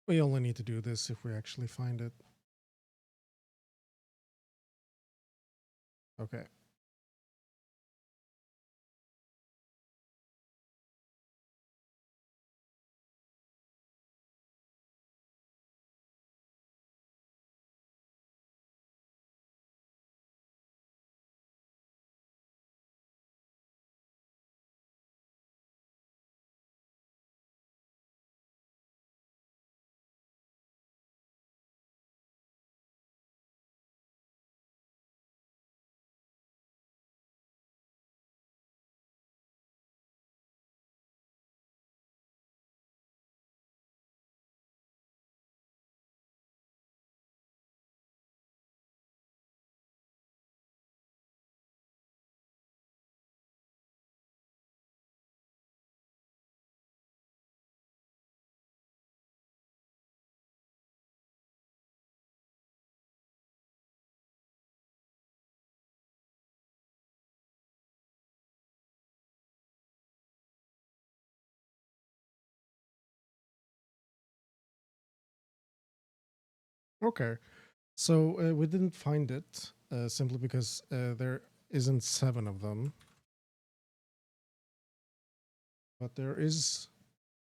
We only need to do this if we actually find it. Okay. Okay. So we didn't find it simply because there isn't 7 of them, but there is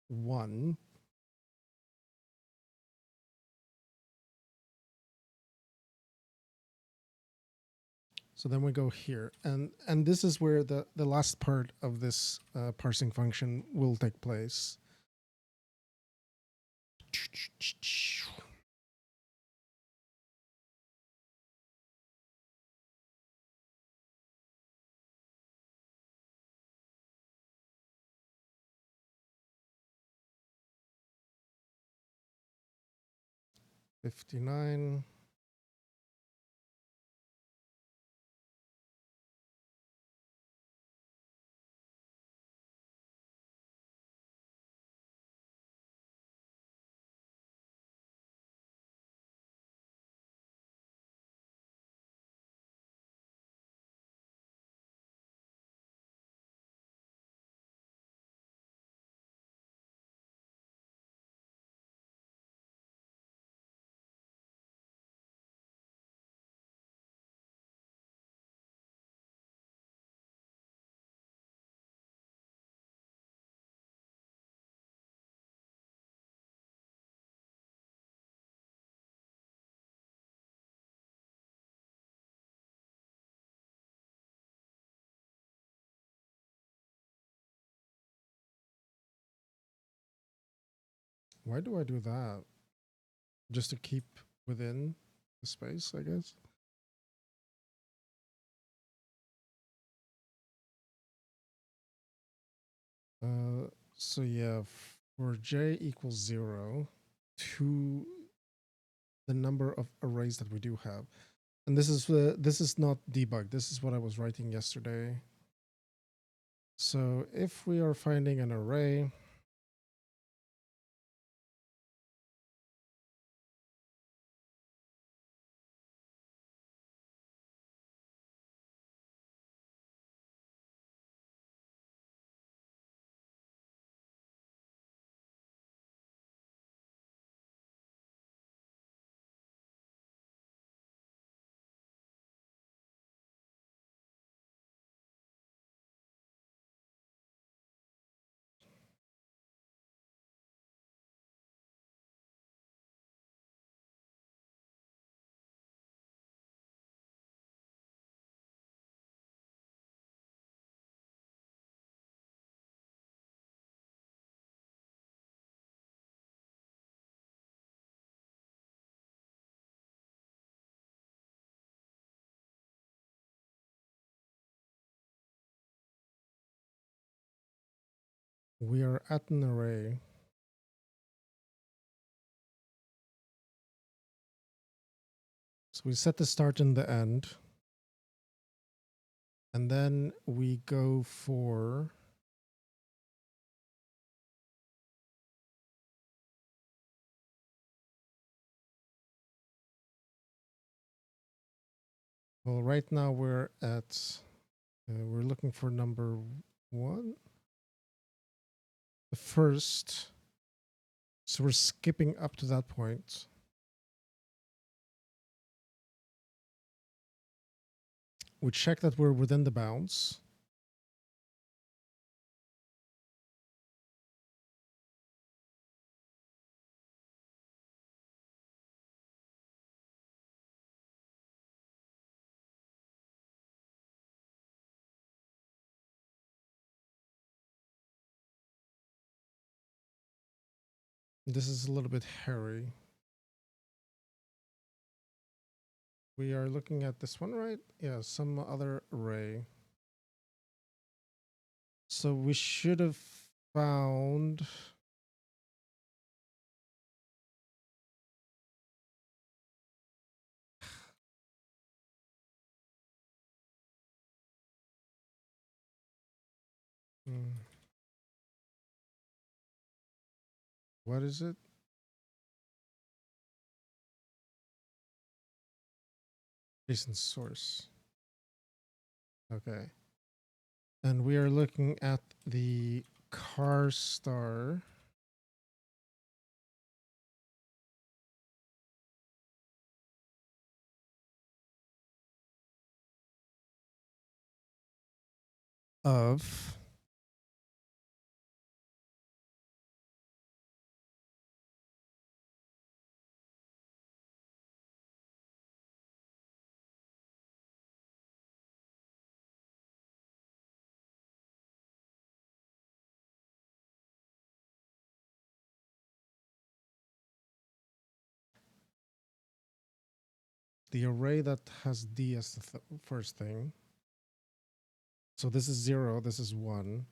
one. So then we go here, and this is where the last part of this parsing function will take place. $59. Why do I do that? Just to keep within the space, I guess. So yeah, for j equals 0 to the number of arrays that we do have, and this is not debug. This is what I was writing yesterday. So if we are finding an array, We are at an array. So we set the start and the end. And then we go for well, right now we're at we're looking for number 1. The first. So we're skipping up to that point. We check that we're within the bounds. This is a little bit hairy. We are looking at this one, right? Yeah, some other array. So we should have found what is it? JSON source. Okay. And we are looking at the car star. Of the array that has D as the first thing. So this is 0, this is 1.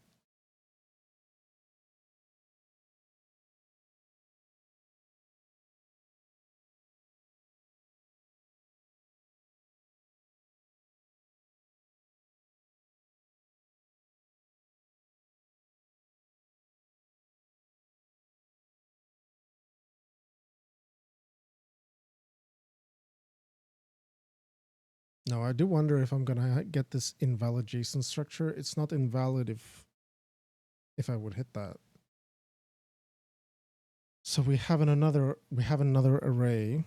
Now I do wonder if I'm gonna get this invalid JSON structure. It's not invalid if I would hit that. So we have another array.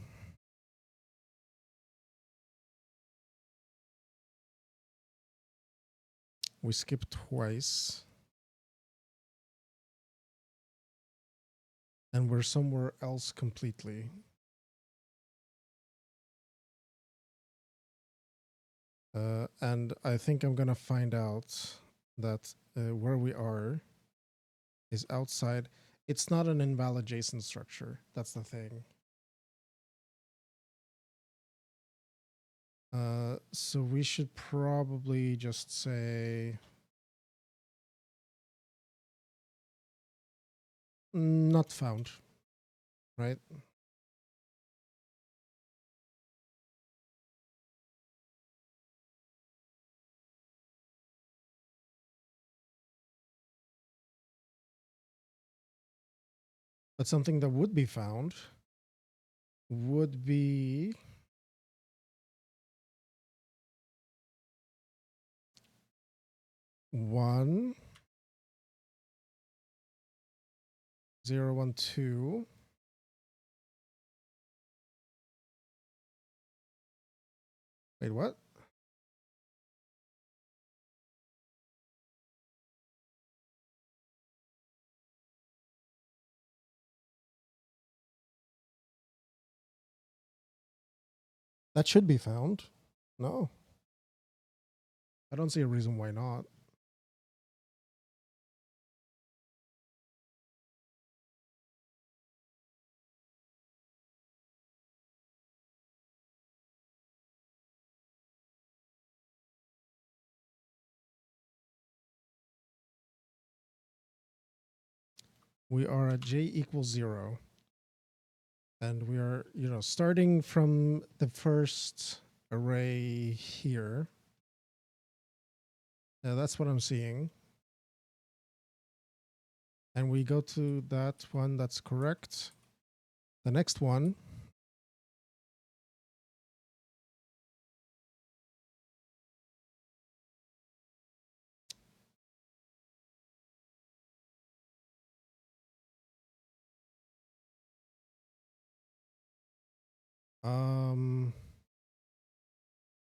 We skip twice. And we're somewhere else completely. And I think I'm gonna find out that where we are is outside. It's not an invalid JSON structure. That's the thing. So we should probably just say not found, right? But something that would be found would be one 0 1 2. Wait, what? That should be found. No. I don't see a reason why not. we are at j equals 0. And we are, starting from the first array here. That's what I'm seeing. And we go to that one that's correct. The next one.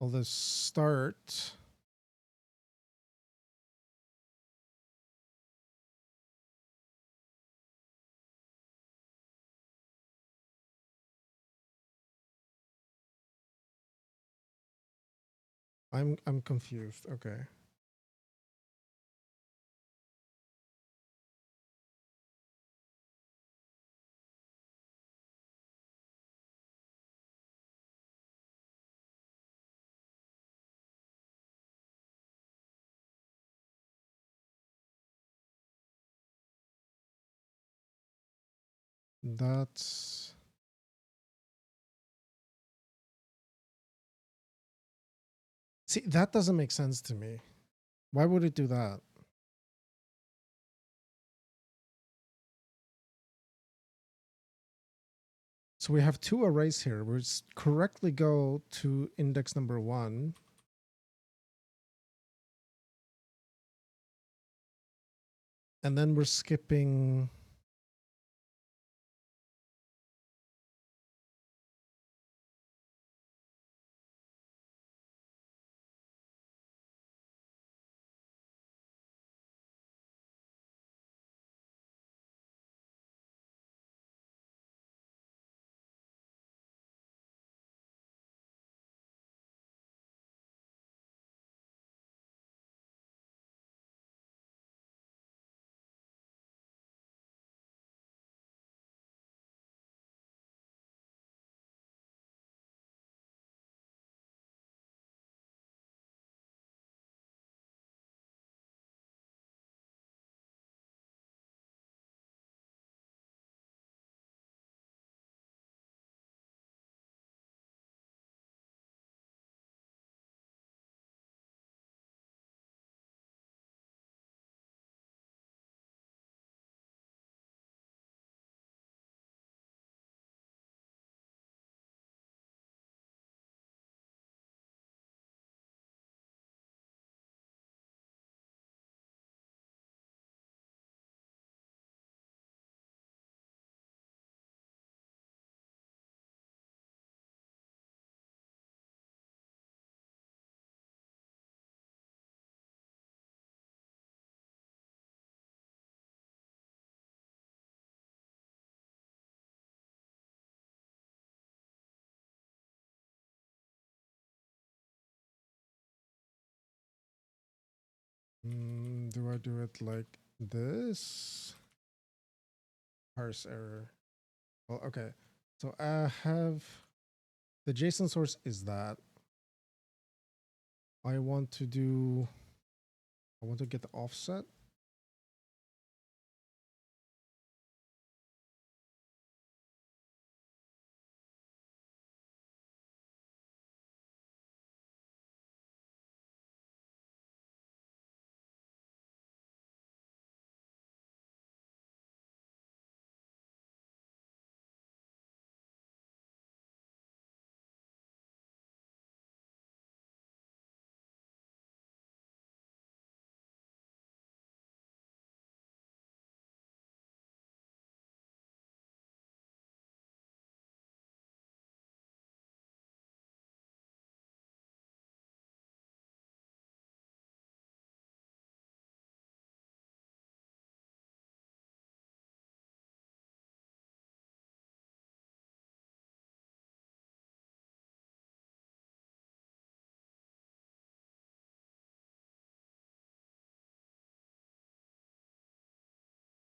Well, the start. I'm confused. Okay. That's see, that doesn't make sense to me. Why would it do that? So we have two arrays here. We correctly go to index number 1. And then we're skipping. Do I do it like this? Parse error. Well, okay. So I have the JSON source is that. I want to get the offset.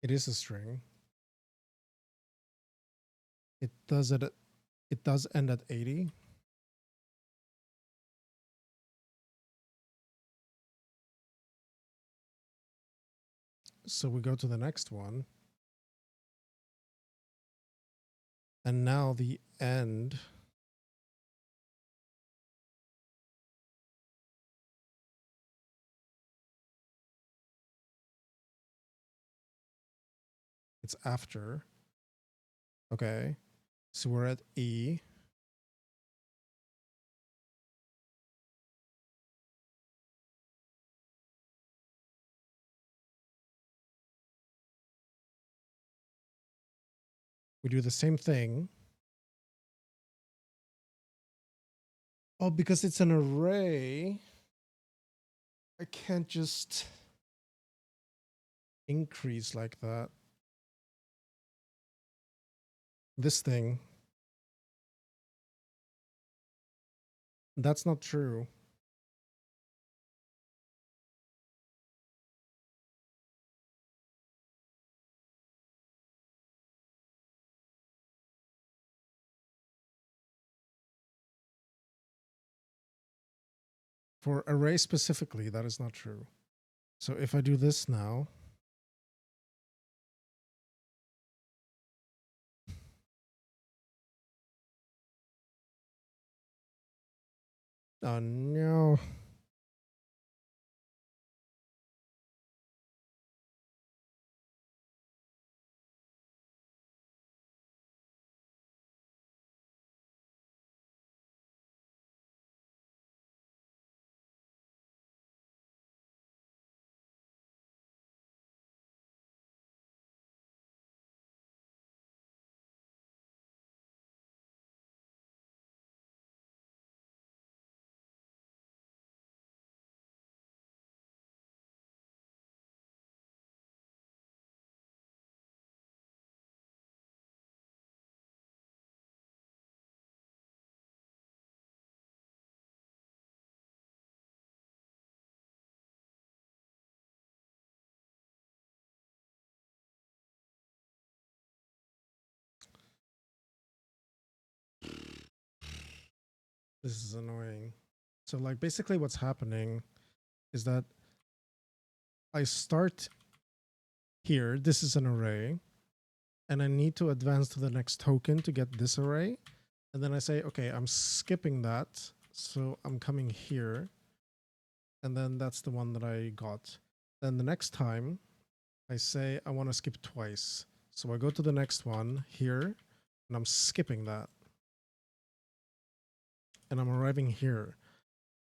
It is a string. It does end at 80. So we go to the next one. And now the end it's after. Okay. So we're at E. We do the same thing. Oh, because it's an array, I can't just increase like that. This thing. That's not true. For array specifically, that is not true. So if I do this now, oh no. This is annoying. So like basically what's happening is that I start here, this is an array, and I need to advance to the next token to get this array. And then I say, okay, I'm skipping that. So I'm coming here. And then that's the one that I got. Then the next time I say I want to skip twice. So I go to the next one here and I'm skipping that. And I'm arriving here.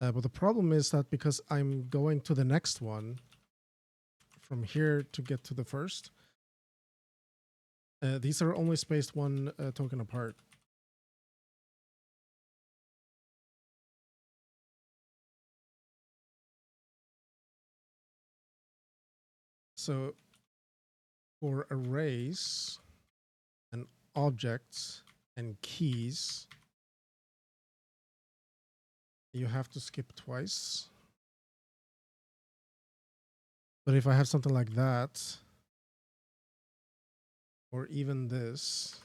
But the problem is that because I'm going to the next one from here to get to the first, these are only spaced one token apart. So for arrays and objects and keys, you have to skip twice. But if I have something like that, or even this,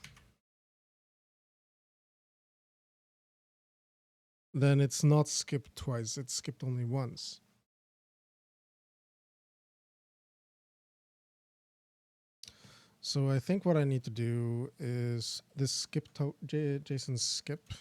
then it's not skipped twice, it's skipped only once. So I think what I need to do is this skip JSON skip.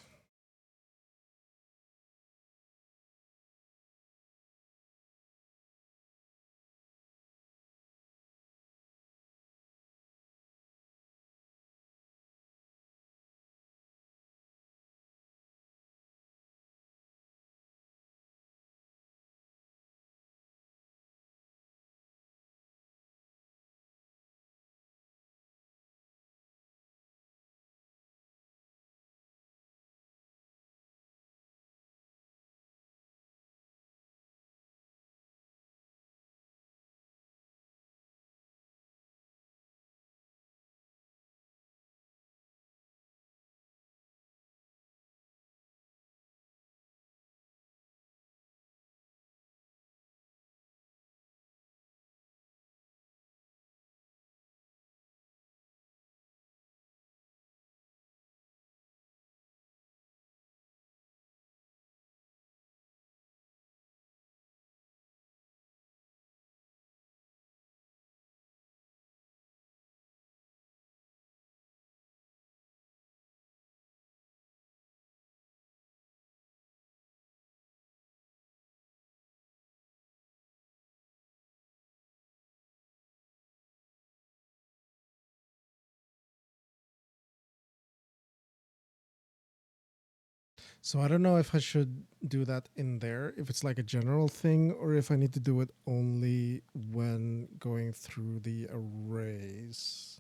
So I don't know if I should do that in there, if it's like a general thing, or if I need to do it only when going through the arrays.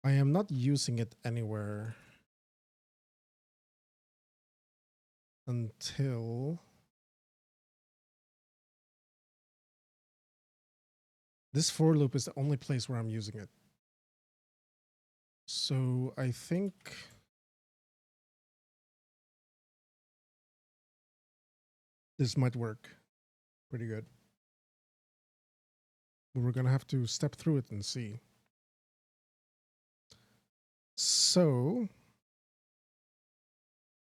I am not using it anywhere until this for loop is the only place where I'm using it. So I think this might work pretty good. But we're going to have to step through it and see. So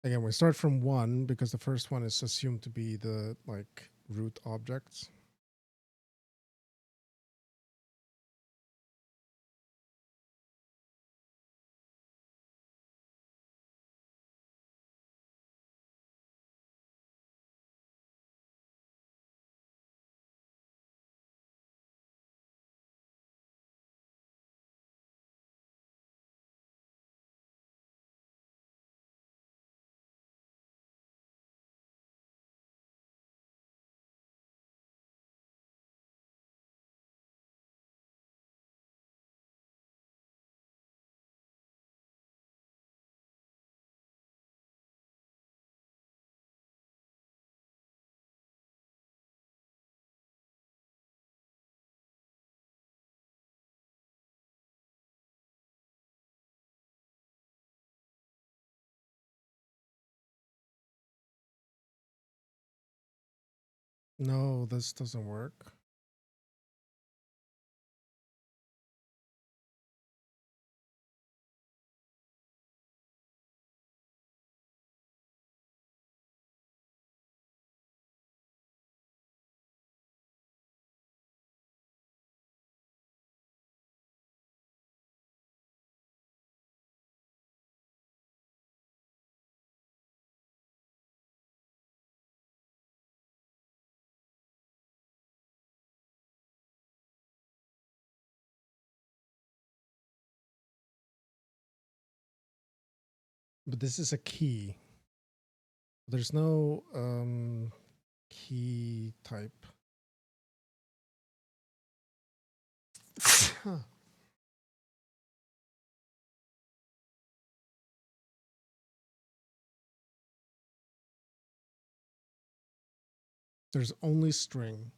again, we start from 1 because the first one is assumed to be the like root objects. No, this doesn't work. But this is a key. There's no key type. Huh. There's only string.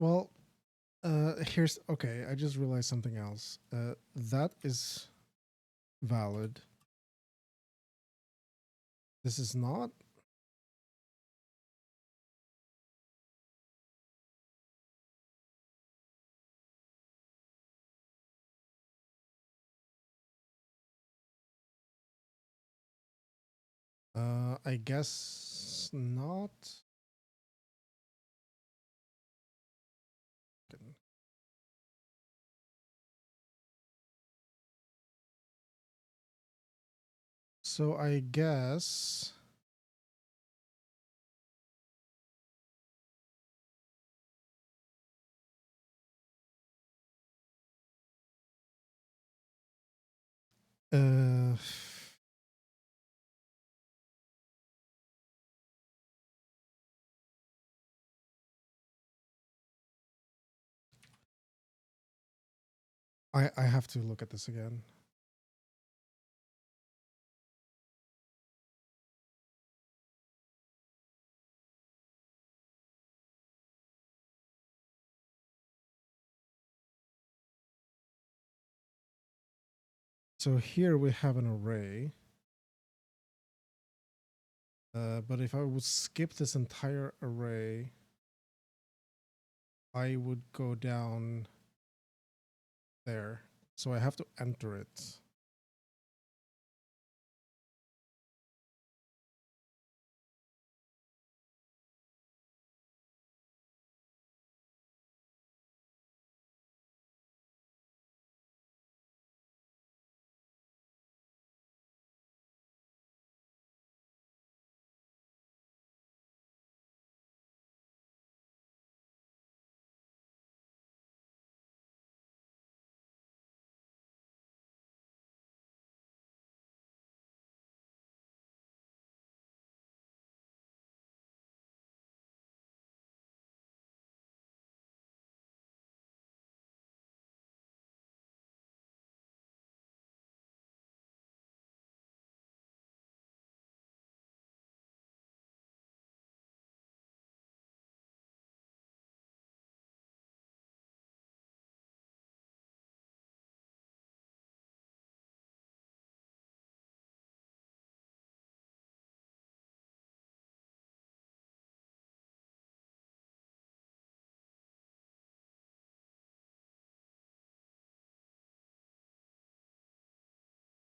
Well, here's okay. I just realized something else. That is valid. This is not. I guess not. So I guess uh, I have to look at this again. So here we have an array. But if I would skip this entire array, I would go down there. So I have to enter it.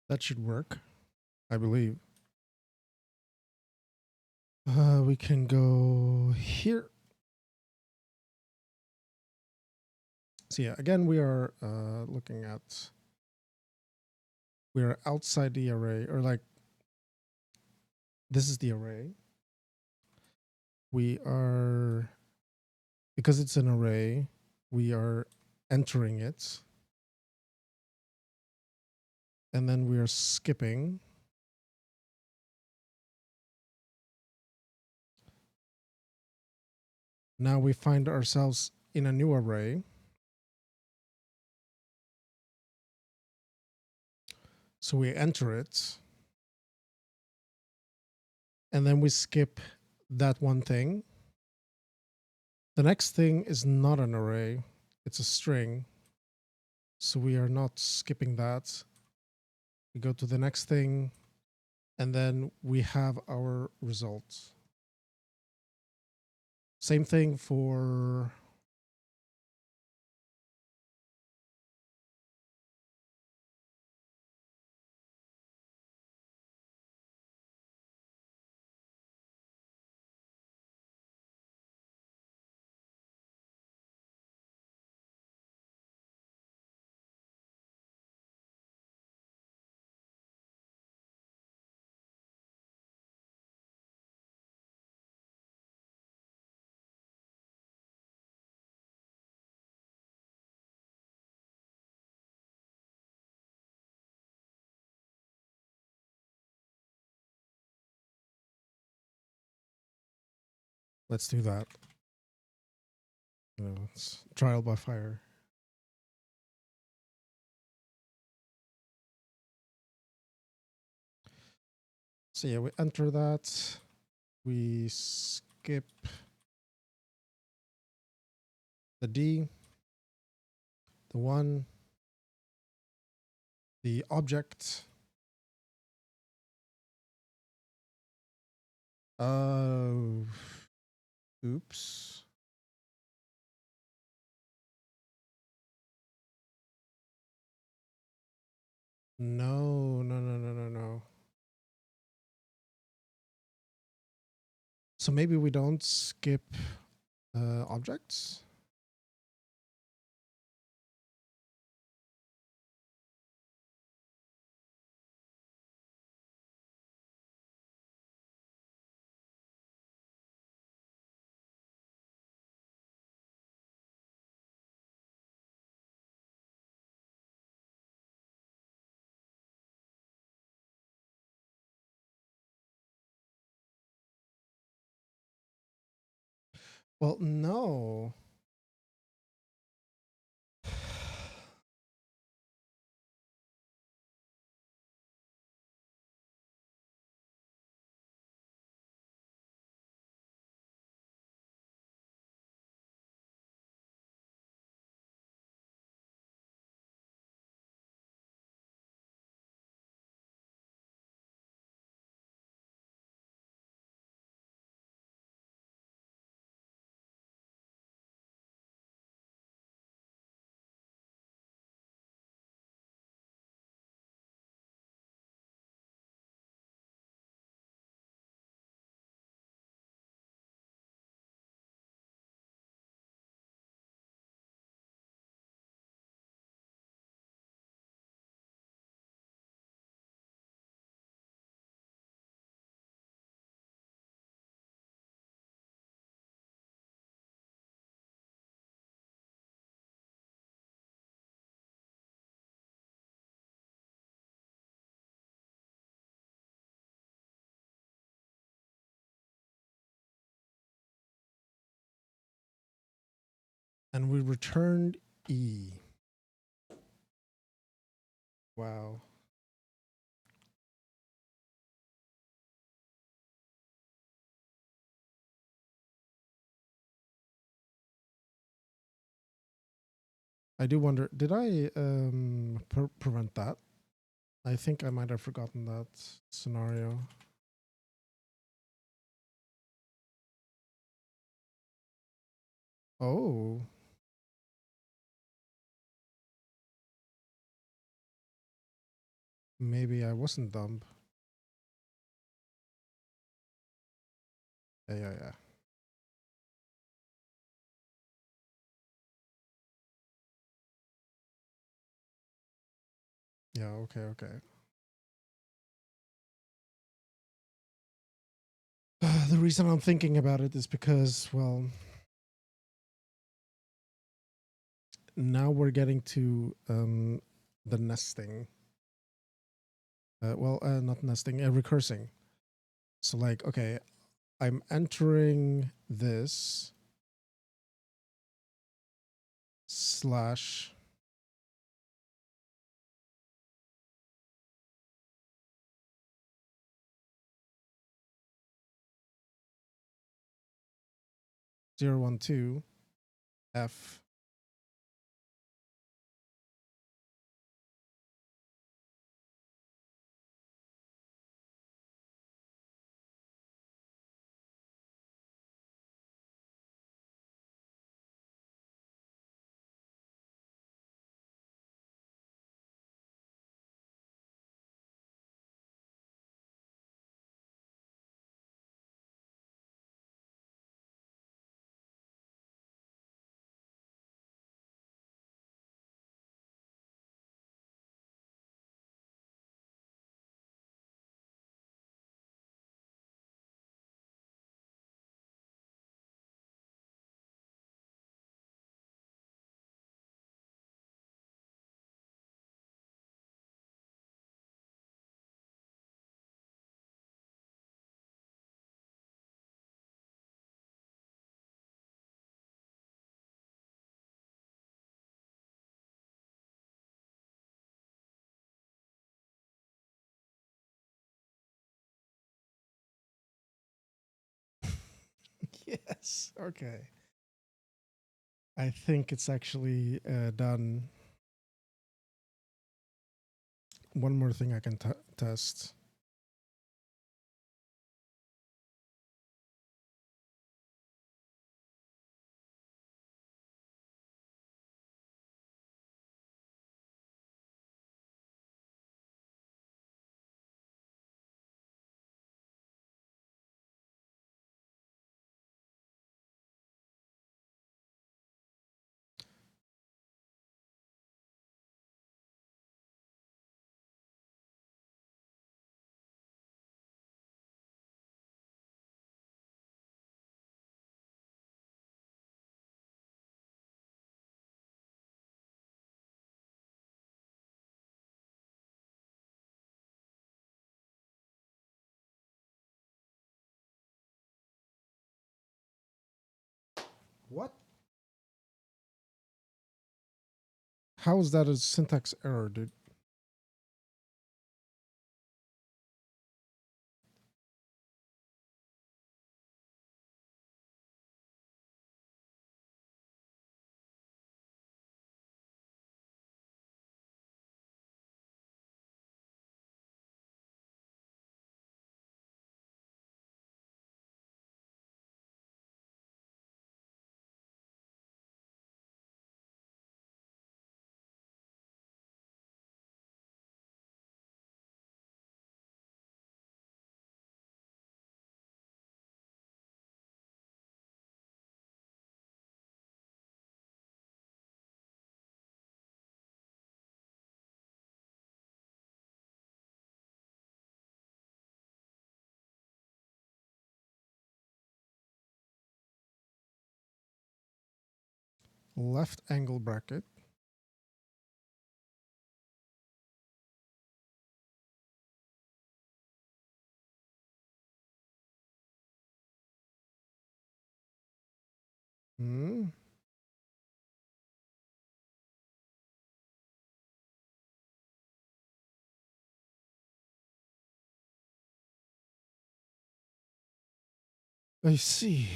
That should work, I believe. We can go here. So yeah, again, we are looking at, we are outside the array, or like, this is the array. We are, because it's an array, we are entering it. And then we are skipping. Now we find ourselves in a new array. So we enter it. And then we skip that one thing. The next thing is not an array, it's a string. So we are not skipping that. We go to the next thing, and then we have our results. Same thing for let's do that. It's trial by fire. So yeah, we enter that. We skip the D, the 1, the object. Oops. No. So maybe we don't skip objects. Well, no. And we returned E. Wow. I do wonder, did I prevent that? I think I might have forgotten that scenario. Oh. Maybe I wasn't dumb. Yeah. Yeah, okay. The reason I'm thinking about it is because, well, now we're getting to the nesting. Not nesting, recursing. So like, okay, I'm entering this slash zero one two F Yes. Okay. I think it's actually done. One more thing I can test. What? How is that a syntax error, dude? Left angle bracket. Hmm. I see.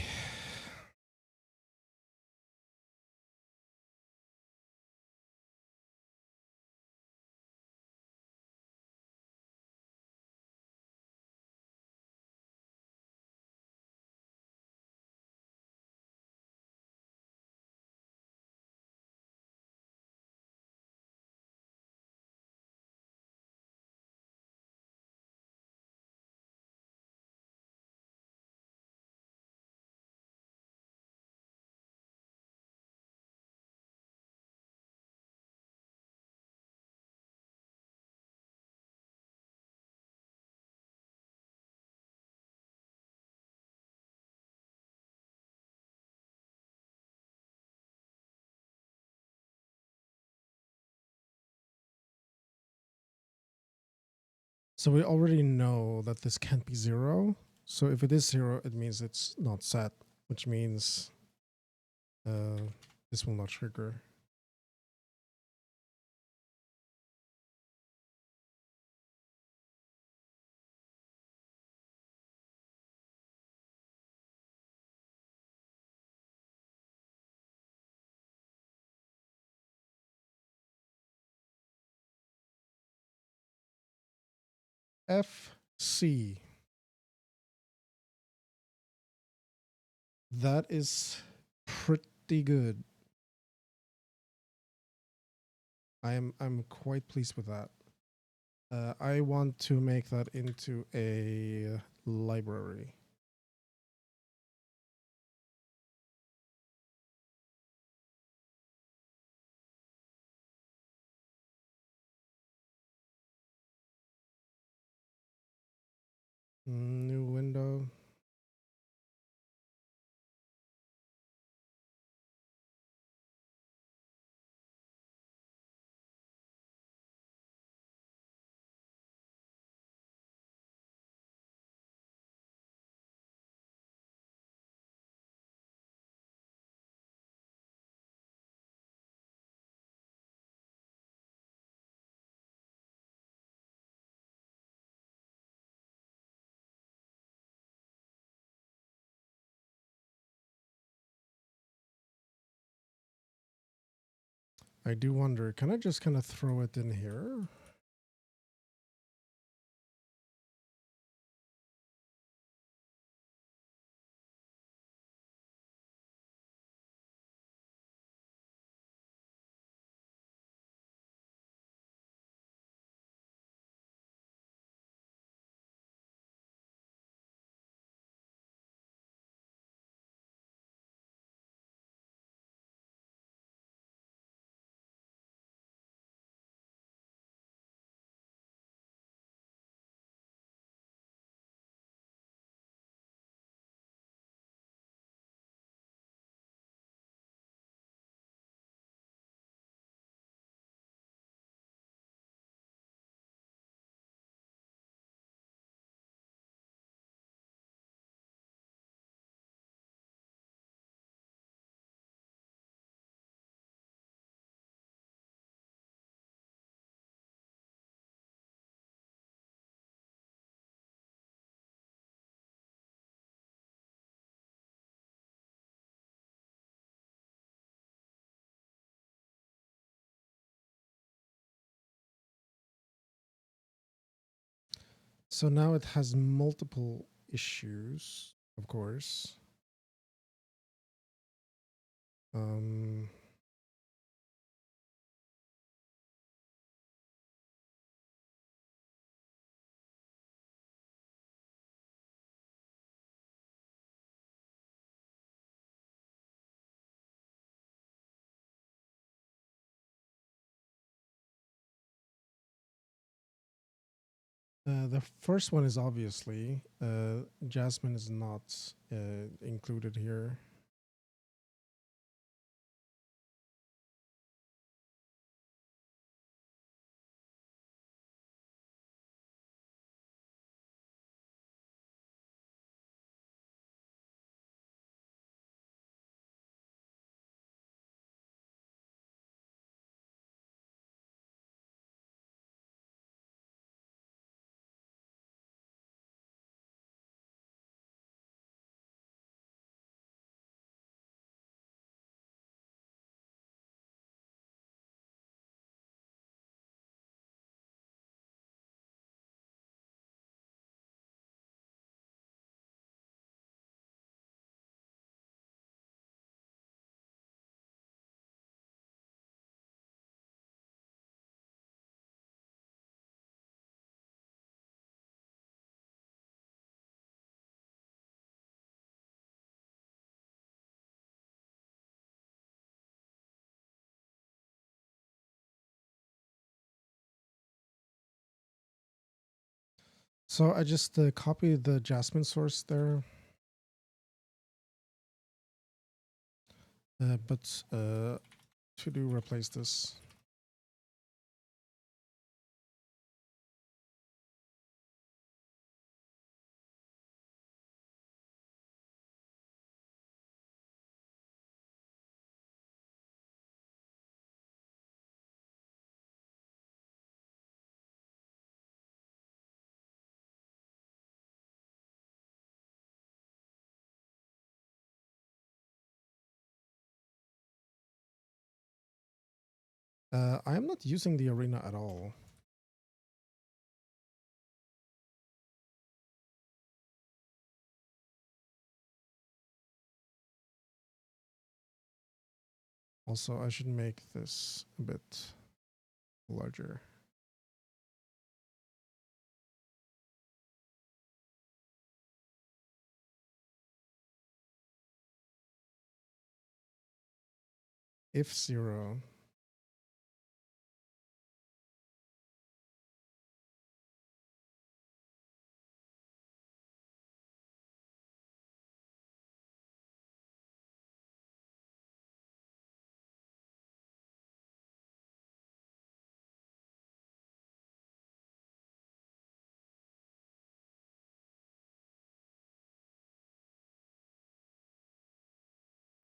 So we already know that this can't be 0. So if it is 0, it means it's not set, which means this will not trigger. FC. That is pretty good. I'm quite pleased with that. I want to make that into a library. New window. I do wonder, can I just kind of throw it in here? So now it has multiple issues, of course. Um, the first one is obviously Jasmine is not included here. So I just copied the Jasmine source there. But to do replace this. I am not using the arena at all. Also, I should make this a bit larger. If 0.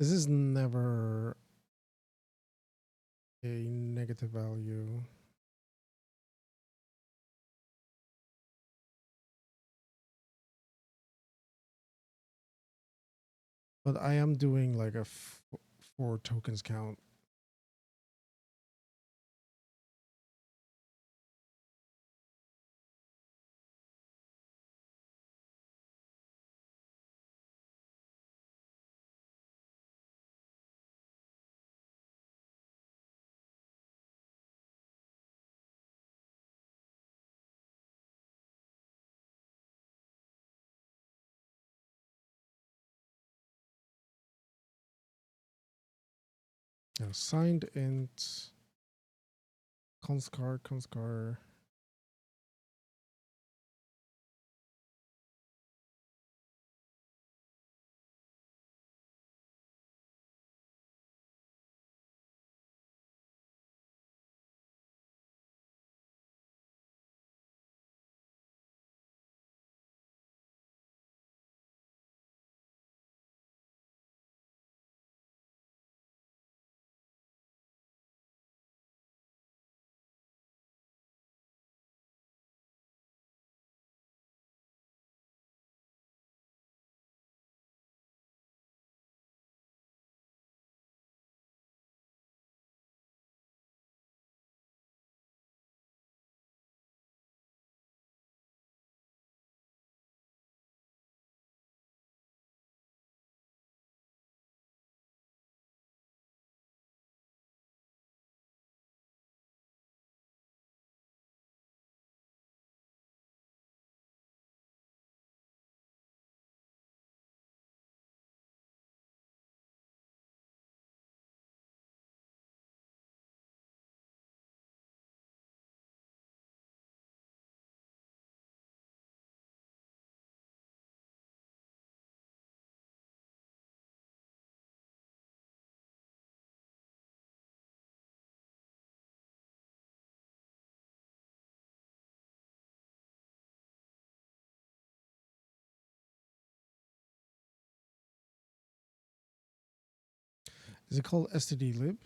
This is never a negative value. But I am doing like a 4 tokens count. Now, signed int const_. Is it called stdlib?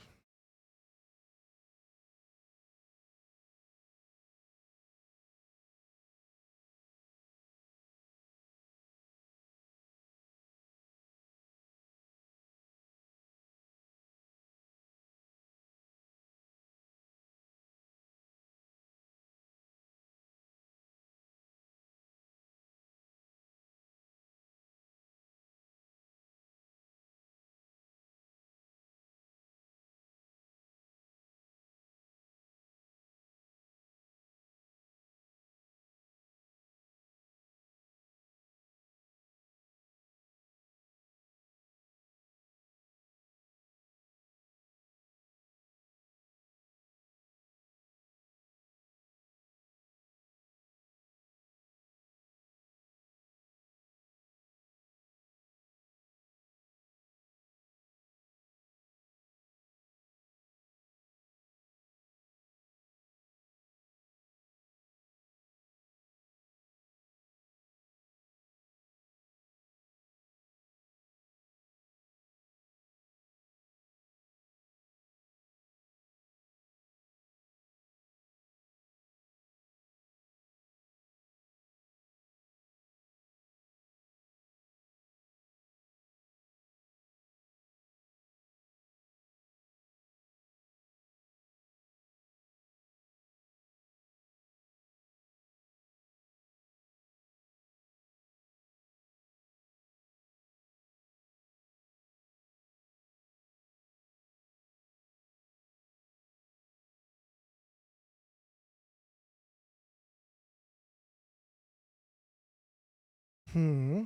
Hmm.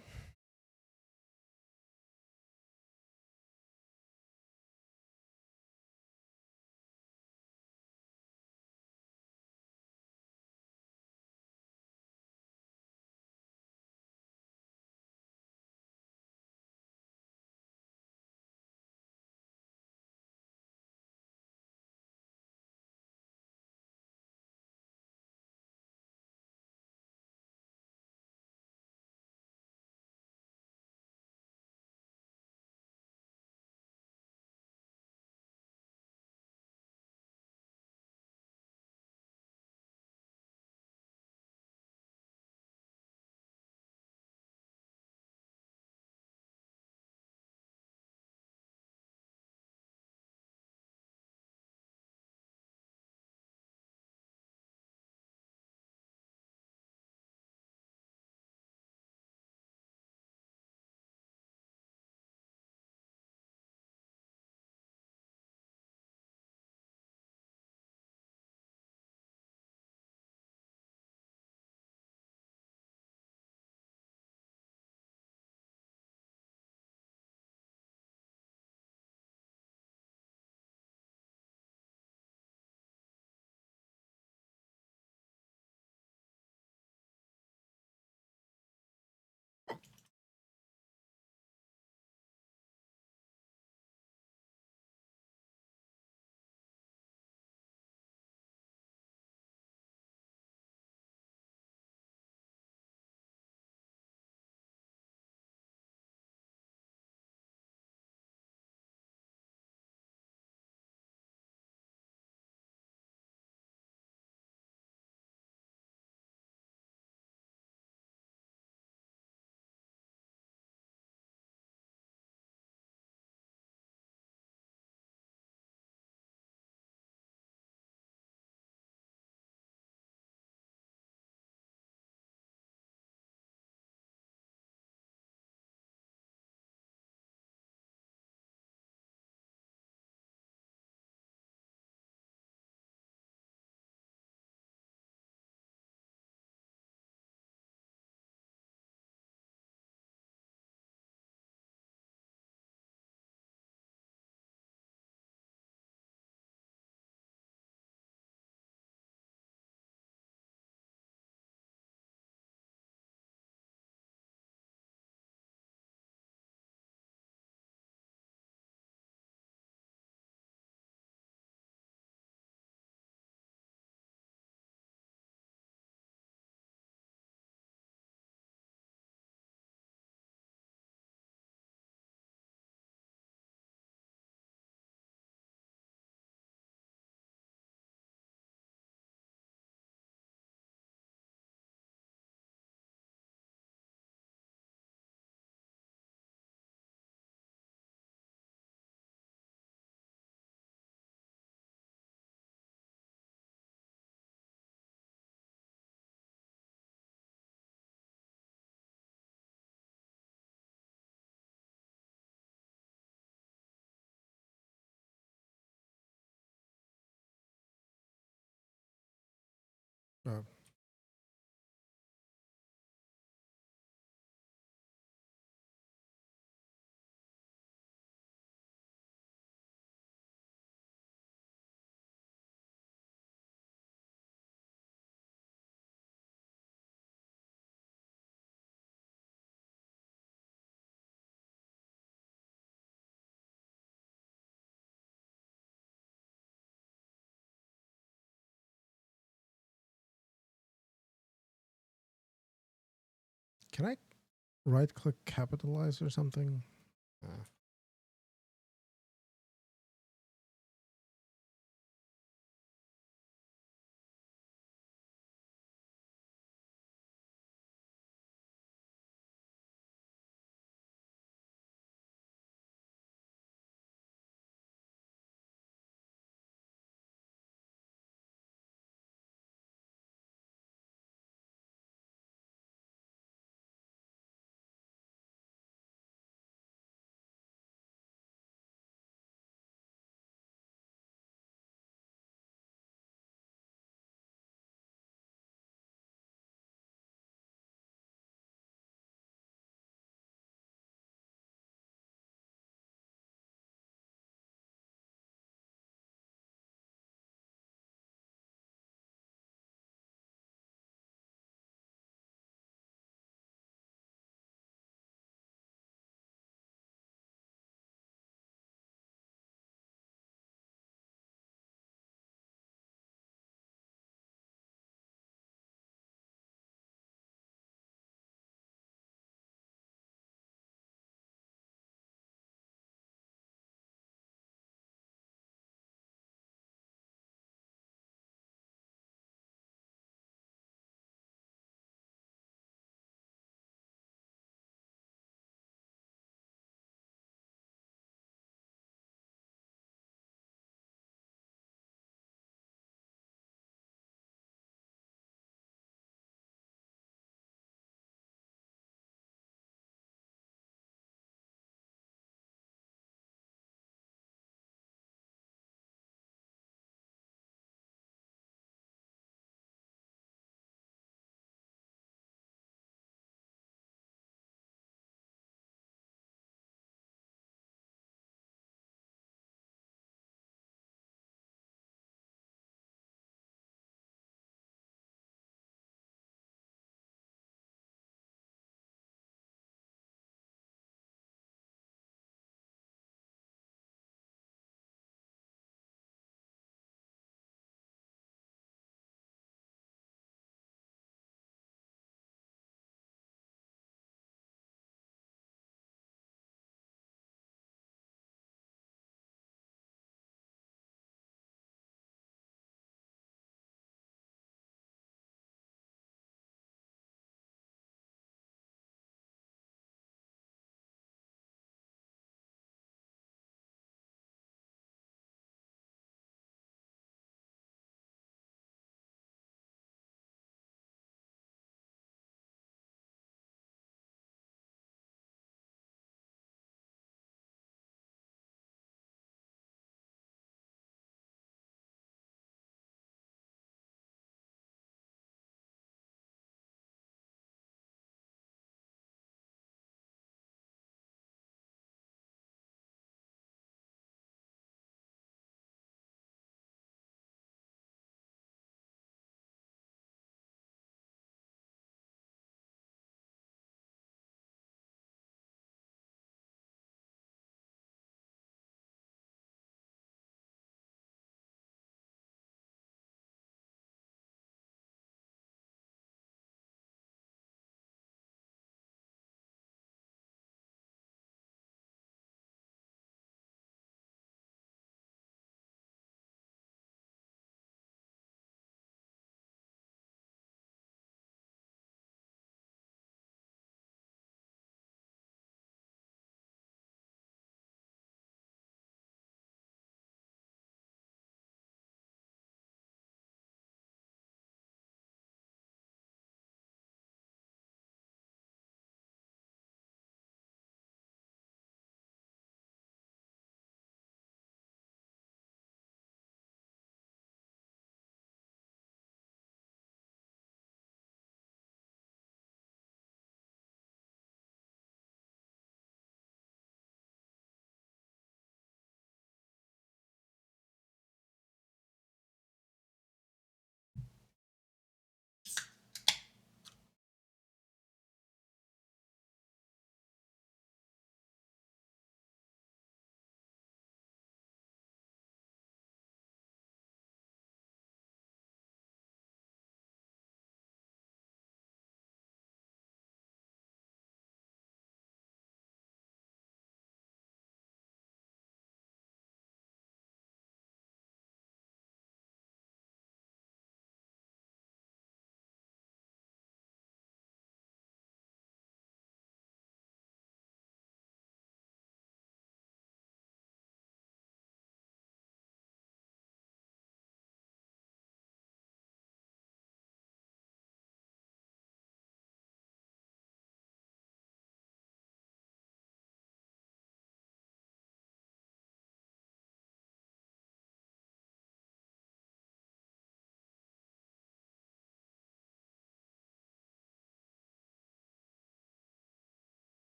Uh, can I right click capitalize or something?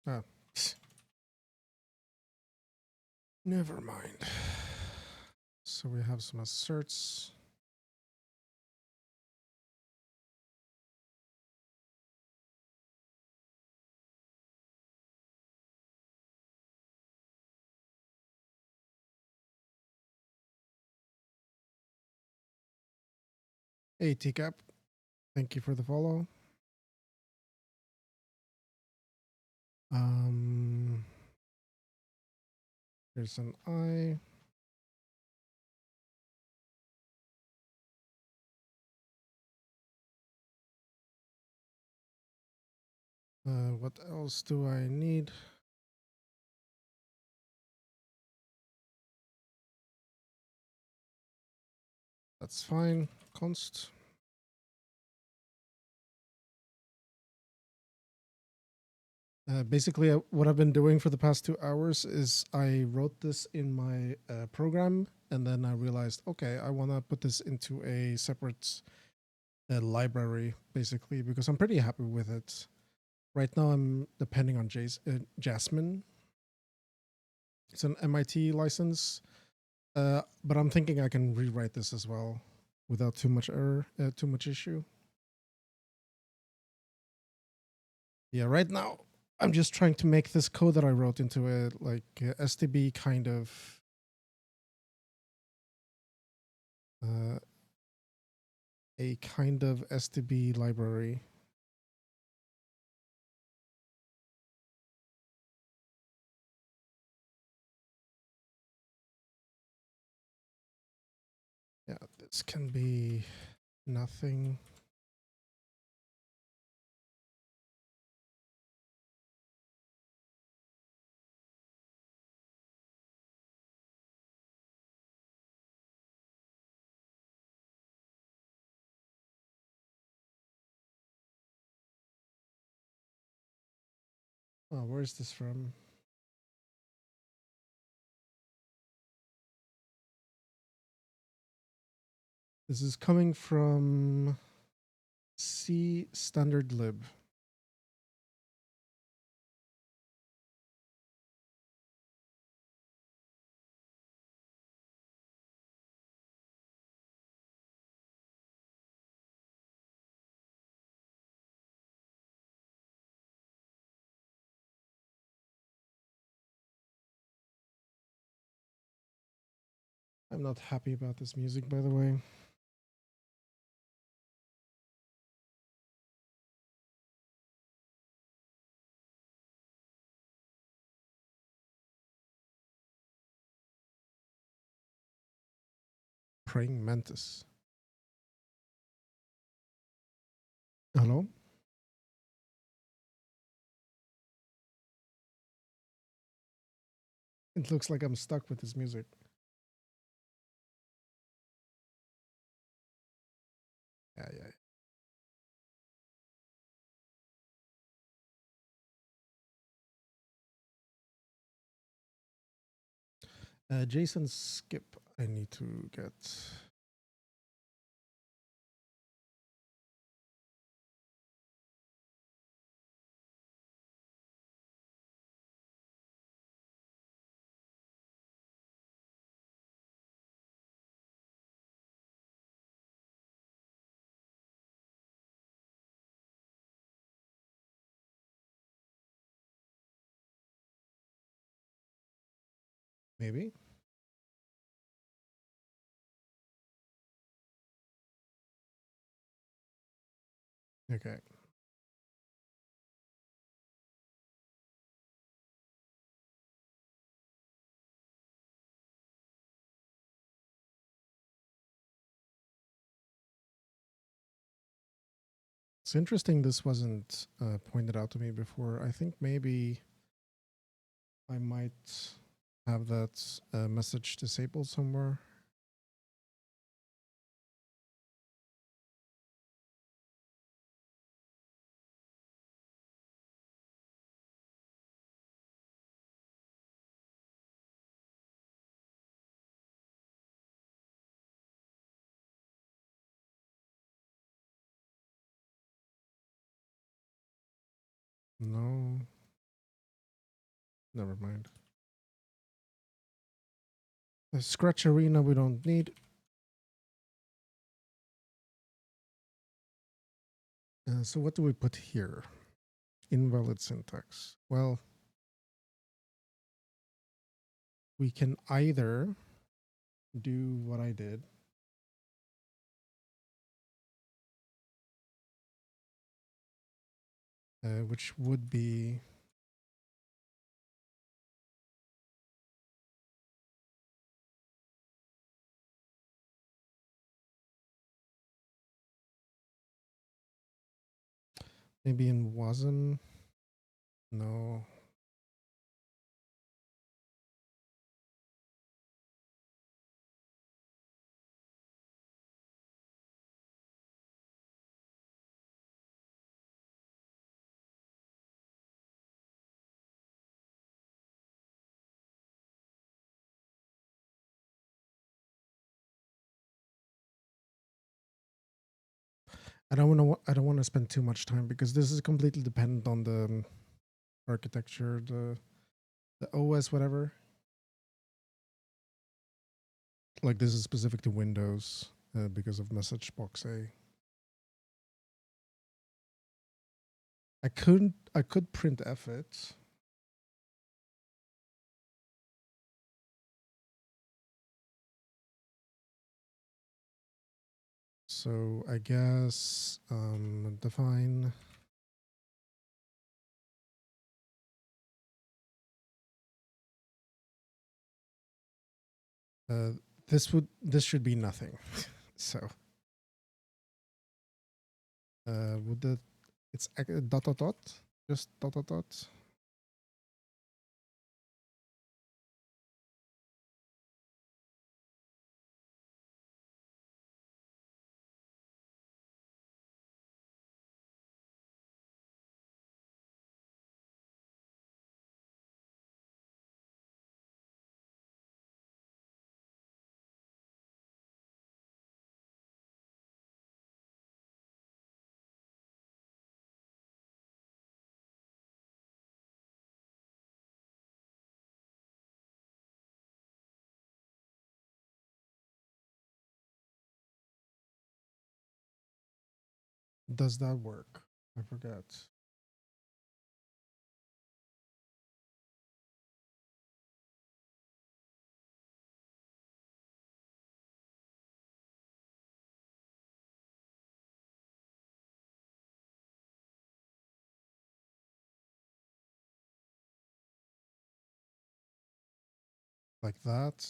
Ah, never mind. So we have some asserts. Hey, TCAP. Thank you for the follow. Here's an I. What else do I need? That's fine. Const. Basically, what I've been doing for the past 2 hours is I wrote this in my program, and then I realized, okay, I want to put this into a separate library, basically, because I'm pretty happy with it. Right now, I'm depending on Jasmine. It's an MIT license, but I'm thinking I can rewrite this as well without too much error, too much issue. Yeah, right now I'm just trying to make this code that I wrote into a STB kind of a kind of STB library. Yeah, this can be nothing. Oh, where is this from? This is coming from C standard lib. I'm not happy about this music, by the way. Praying mantis. Hello? It looks like I'm stuck with this music. Yeah, yeah. JSON skip. I need to get. Maybe. Okay. It's interesting this wasn't pointed out to me before. I think maybe I might have that message disabled somewhere. No. Never mind. The scratch arena we don't need. So what do we put here? Invalid syntax. Well, we can either do what I did. Which would be maybe in wasm. No. I don't want to spend too much time because this is completely dependent on the architecture, the OS, whatever. Like this is specific to Windows because of message box A. I could print F it. So I guess define this should be nothing. So would the it's dot dot dot, just dot dot dot. Does that work? I forget. Like that.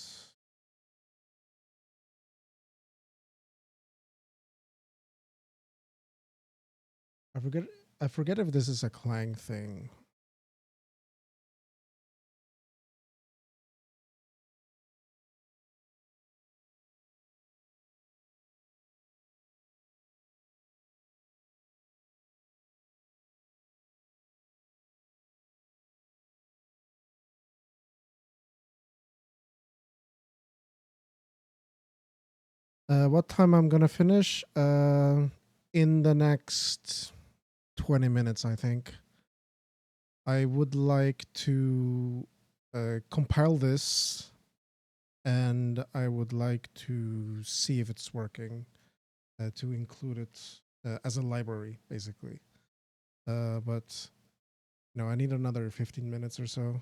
I forget. I forget if this is a Clangd thing. What time I'm gonna finish? In the next 20 minutes, I think. I would like to compile this, and I would like to see if it's working. To include it as a library, basically. But no, I need another 15 minutes or so.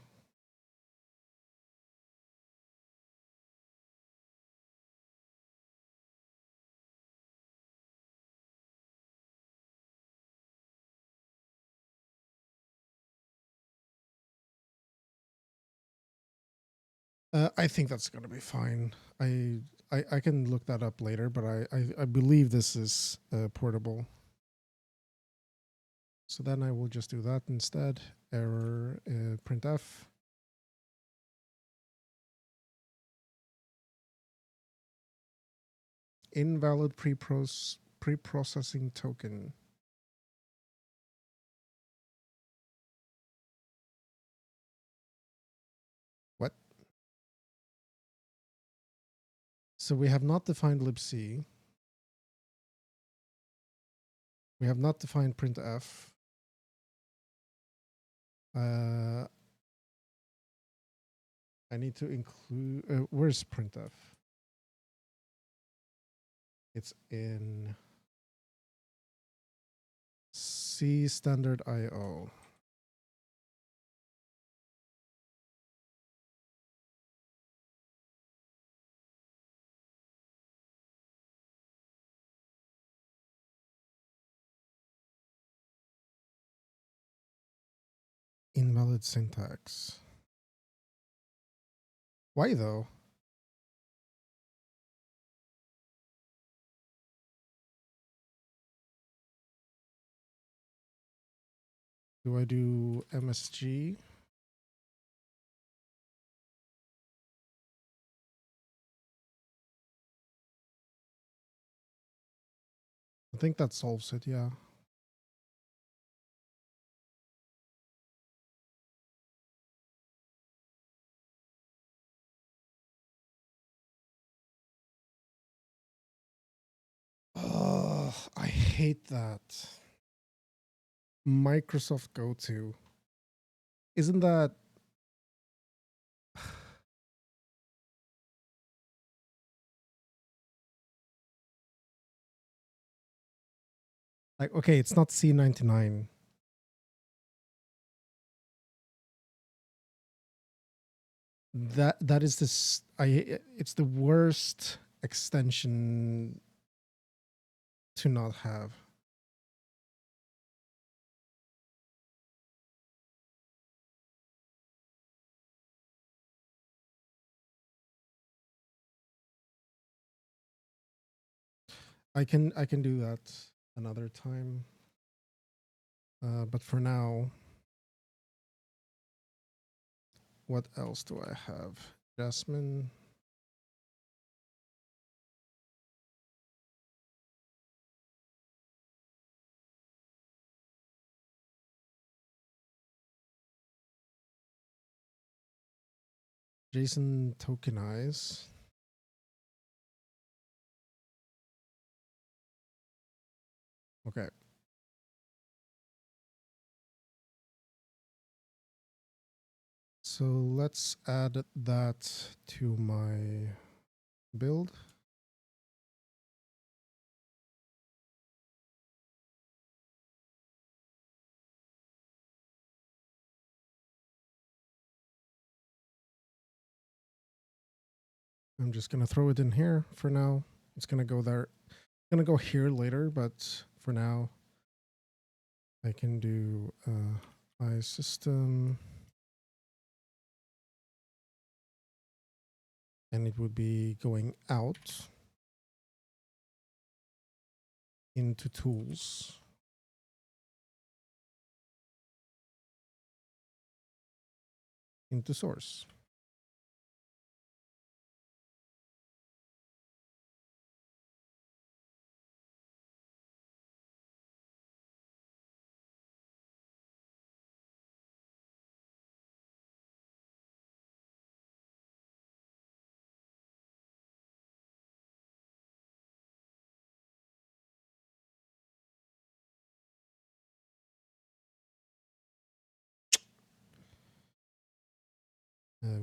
I think that's gonna be fine. I can look that up later, but I believe this is portable. So then I will just do that instead. Error printf. Invalid preprocessing token. What? So we have not defined libc. We have not defined printf. I need to include, where's printf? It's in C standard IO. Invalid syntax. Why though? Do I do MSG? I think that solves it, yeah. Oh, I hate that. Microsoft GoTo. Isn't that... like, okay, it's not C99. That is this... it's the worst extension to not have. I can do that another time. But for now, what else do I have? Jasmine. JSON tokenize. Okay. So let's add that to my build. I'm just going to throw it in here for now. It's going to go there. It's going to go here later, but for now, I can do iSystem. And it would be going out into tools. Into source.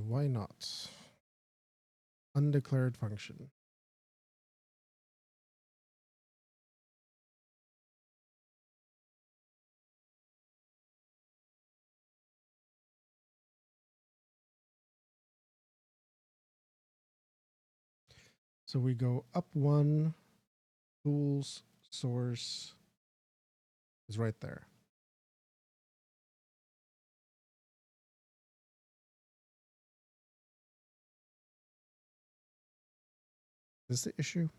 Why not? Undeclared function. So we go up one, tools, source is right there. Is this the issue?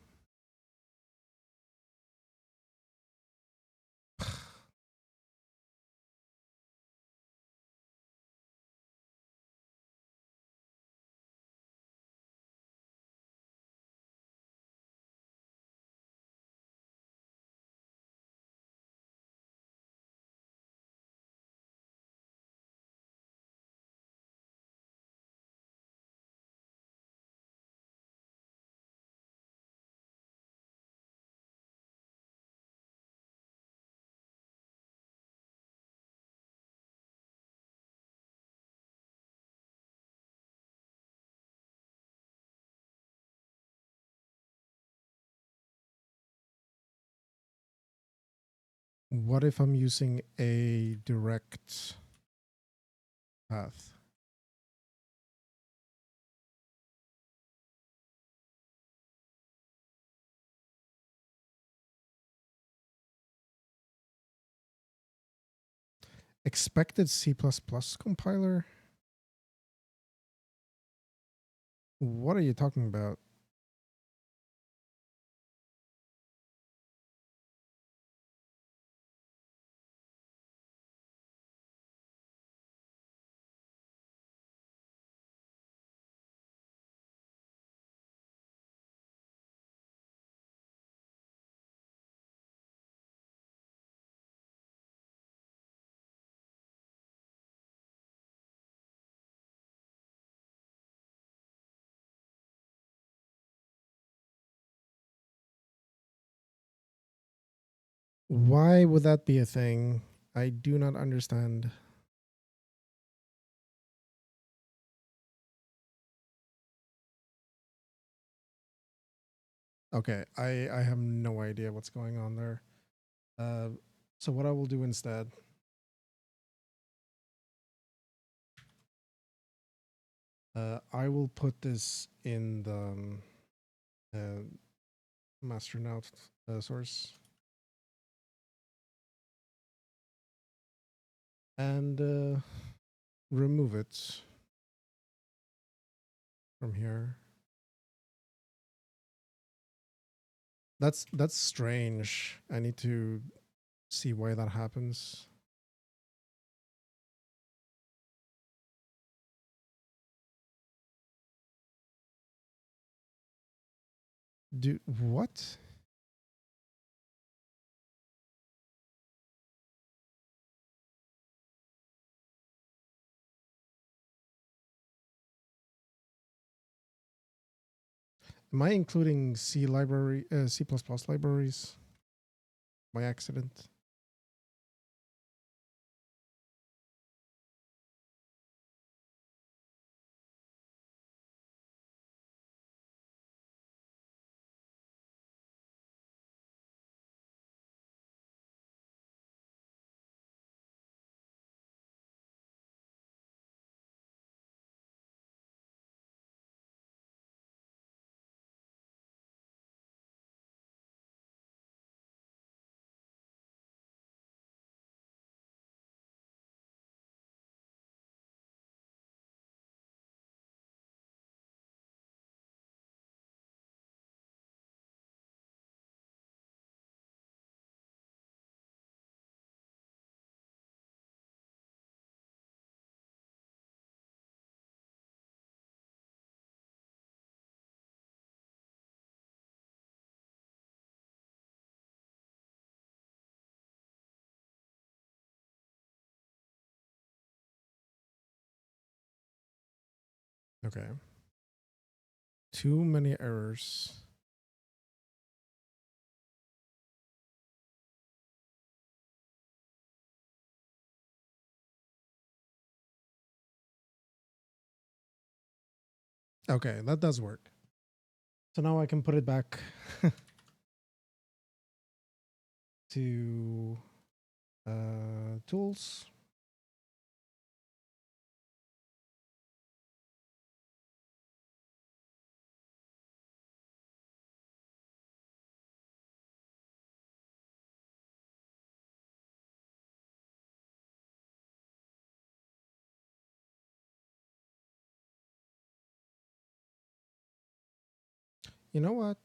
What if I'm using a direct path? Expected C++ compiler? What are you talking about? Why would that be a thing? I do not understand. Okay, I have no idea what's going on there. So what I will do instead, I will put this in the Masstronaut source. And remove it from here. That's strange. I need to see why that happens. Do what? Am I including C library, C++ libraries by accident? Okay. Too many errors. Okay, that does work. So now I can put it back to tools. You know what?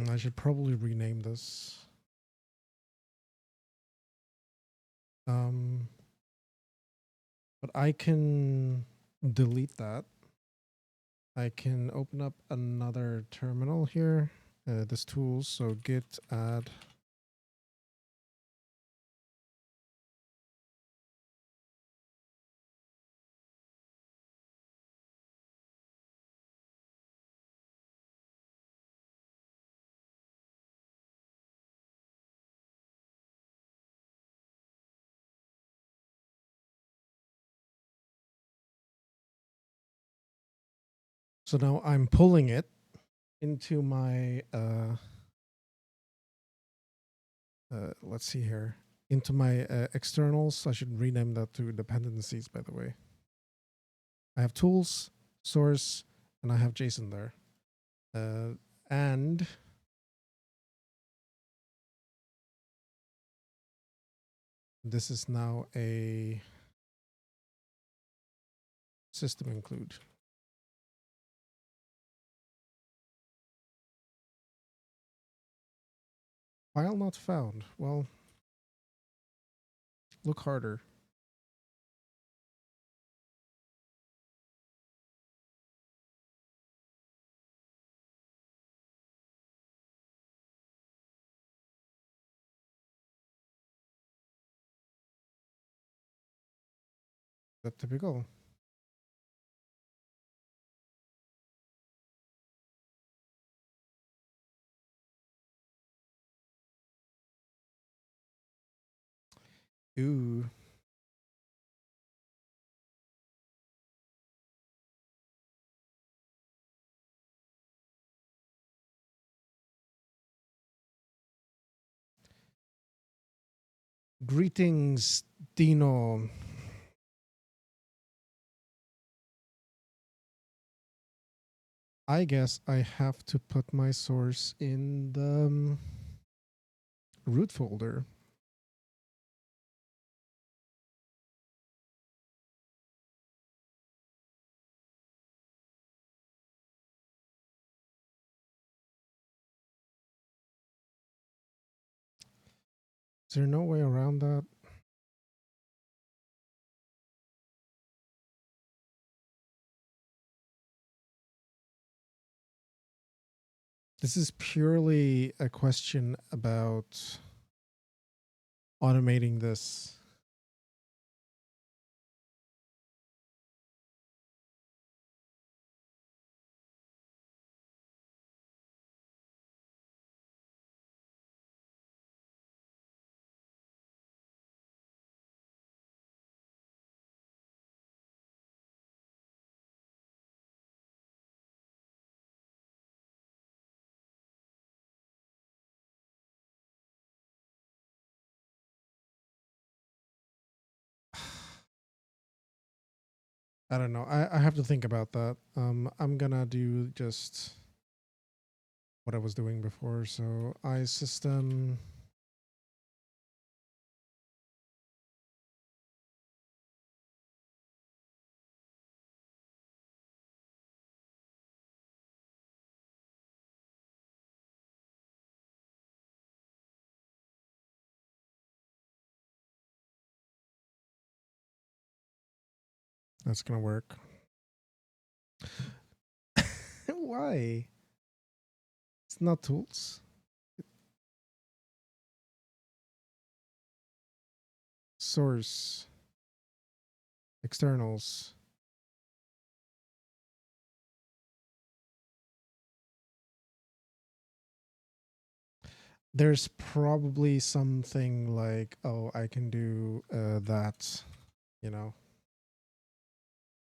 I should probably rename this. But I can delete that. I can open up another terminal here. This tool, so git add So now I'm pulling it into my, let's see here, into my externals. I should rename that to dependencies, by the way. I have tools, source, and I have JSON there. And this is now a system include. File not found. Well, look harder. That's typical. Ooh. Greetings, Dino. I guess I have to put my source in the root folder. Is there no way around that? This is purely a question about automating this. I don't know. I have to think about that. I'm gonna do just what I was doing before. So iSystem. That's gonna work. Why? It's not tools. Source. Externals. There's probably something like, oh, I can do that, you know.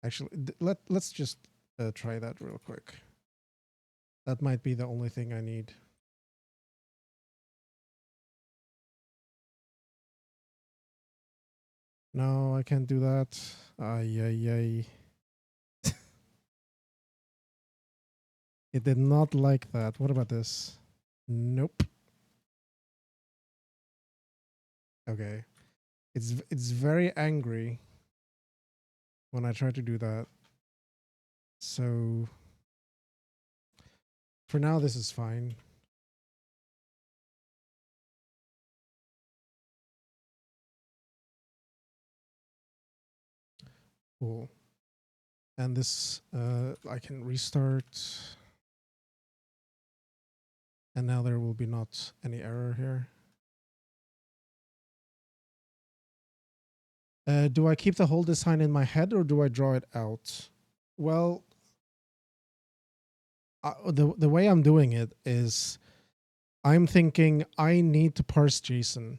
Actually, let's just try that real quick. That might be the only thing I need. No, I can't do that. Ay, ay, ay. It did not like that. What about this? Nope. Okay. It's very angry when I try to do that. So for now, this is fine. Cool. And this, I can restart. And now there will be not any error here. Do I keep the whole design in my head or do I draw it out? Well, the way I'm doing it is I'm thinking I need to parse JSON.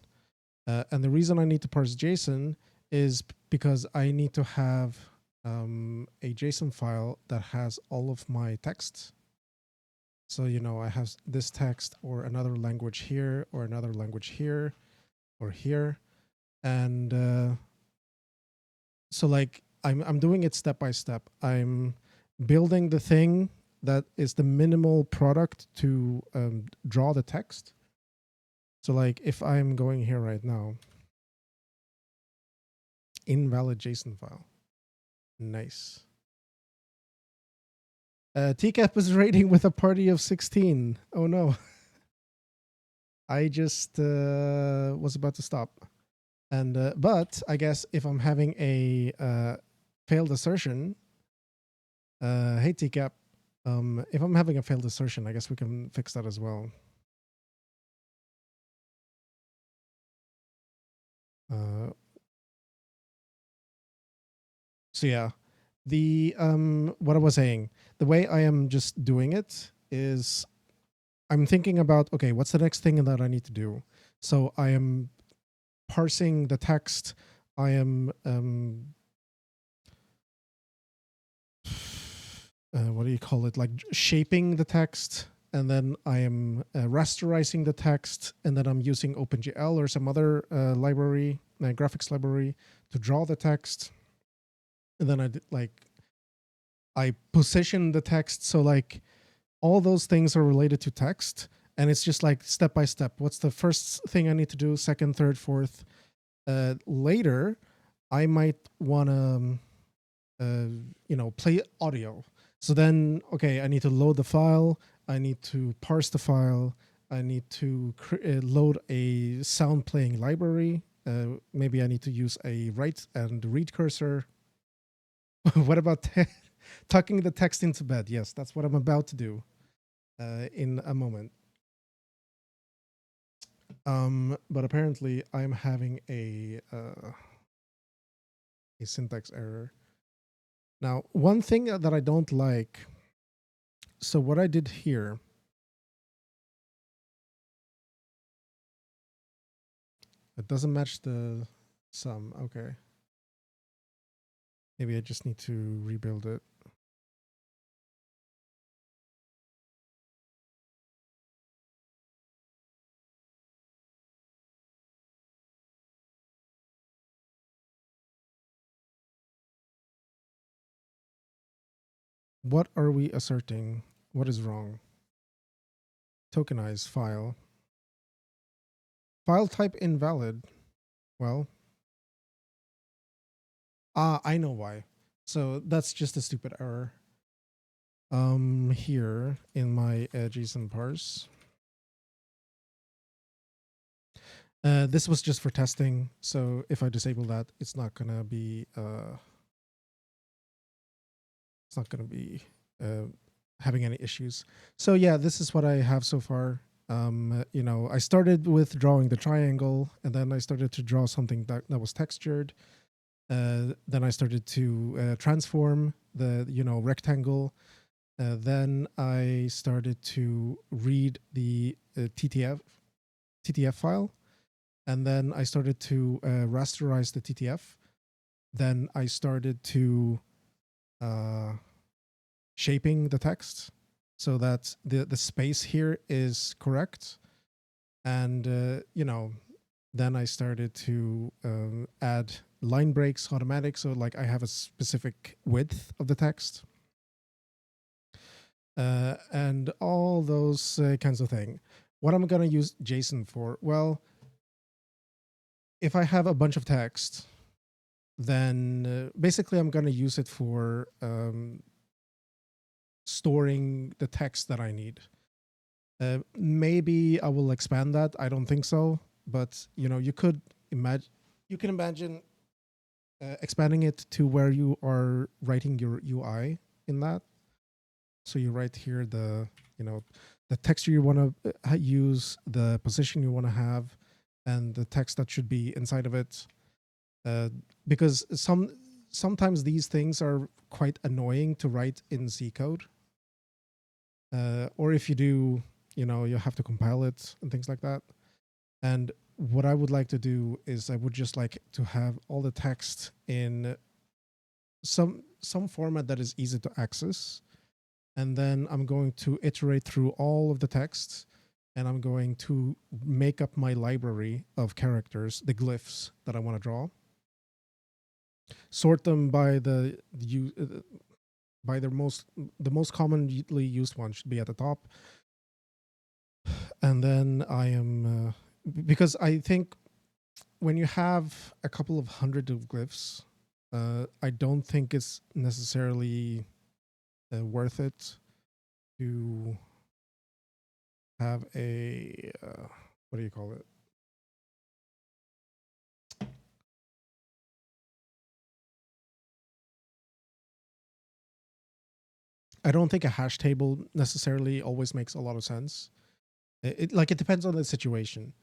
And the reason I need to parse JSON is because I need to have a JSON file that has all of my text. So, you know, I have this text or another language here or another language here or here. And so like I'm doing it step by step. I'm building the thing that is the minimal product to draw the text. So like if I'm going here right now, invalid JSON file. Nice. TCAP is raiding with a party of 16. Oh no. I just was about to stop. And but I guess if I'm having a failed assertion, hey TCAP, if I'm having a failed assertion, I guess we can fix that as well. So yeah, the what I was saying, the way I am just doing it is I'm thinking about, okay, what's the next thing that I need to do? So I am parsing the text. I am what do you call it? Like shaping the text, and then I am rasterizing the text, and then I'm using OpenGL or some other library, graphics library, to draw the text. And then I position the text so like all those things are related to text, and it's just like step by step. What's the first thing I need to do? Second, third, fourth. Later, I might want to, play audio. So then, okay, I need to load the file. I need to parse the file. I need to load a sound playing library. Maybe I need to use a write and read cursor. What about tucking the text into bed? Yes, that's what I'm about to do in a moment. But apparently I'm having a syntax error. Now, one thing that I don't like, so what I did here, it doesn't match the sum. Okay. Maybe I just need to rebuild it. What are we asserting? What is wrong? Tokenize file. File type invalid. Well, I know why. So that's just a stupid error. Here in my JSON parse. This was just for testing. So if I disable that, it's not gonna be having any issues. So yeah, this is what I have so far. I started with drawing the triangle, and then I started to draw something that was textured. Then I started to transform the rectangle. Then I started to read the TTF file, and then I started to rasterize the TTF. Then I started to shaping the text so that the space here is correct. And, then I started to add line breaks automatic. So like I have a specific width of the text. And all those kinds of things. What am I going to use JSON for? Well, if I have a bunch of text, then basically I'm going to use it for storing the text that I need. Maybe I will expand that. I don't think so, but you can imagine expanding it to where you are writing your UI in that. So you write here the texture you want to use, the position you want to have, and the text that should be inside of it. Because sometimes these things are quite annoying to write in C code. Or if you do, you have to compile it and things like that. And what I would like to do is I would just like to have all the text in some format that is easy to access, and then I'm going to iterate through all of the texts, and I'm going to make up my library of characters, the glyphs that I want to draw, sort them by by the most commonly used one should be at the top, and then I am because I think when you have a couple of hundred of glyphs, I don't think it's necessarily worth it to have a what do you call it? I don't think a hash table necessarily always makes a lot of sense. It depends on the situation.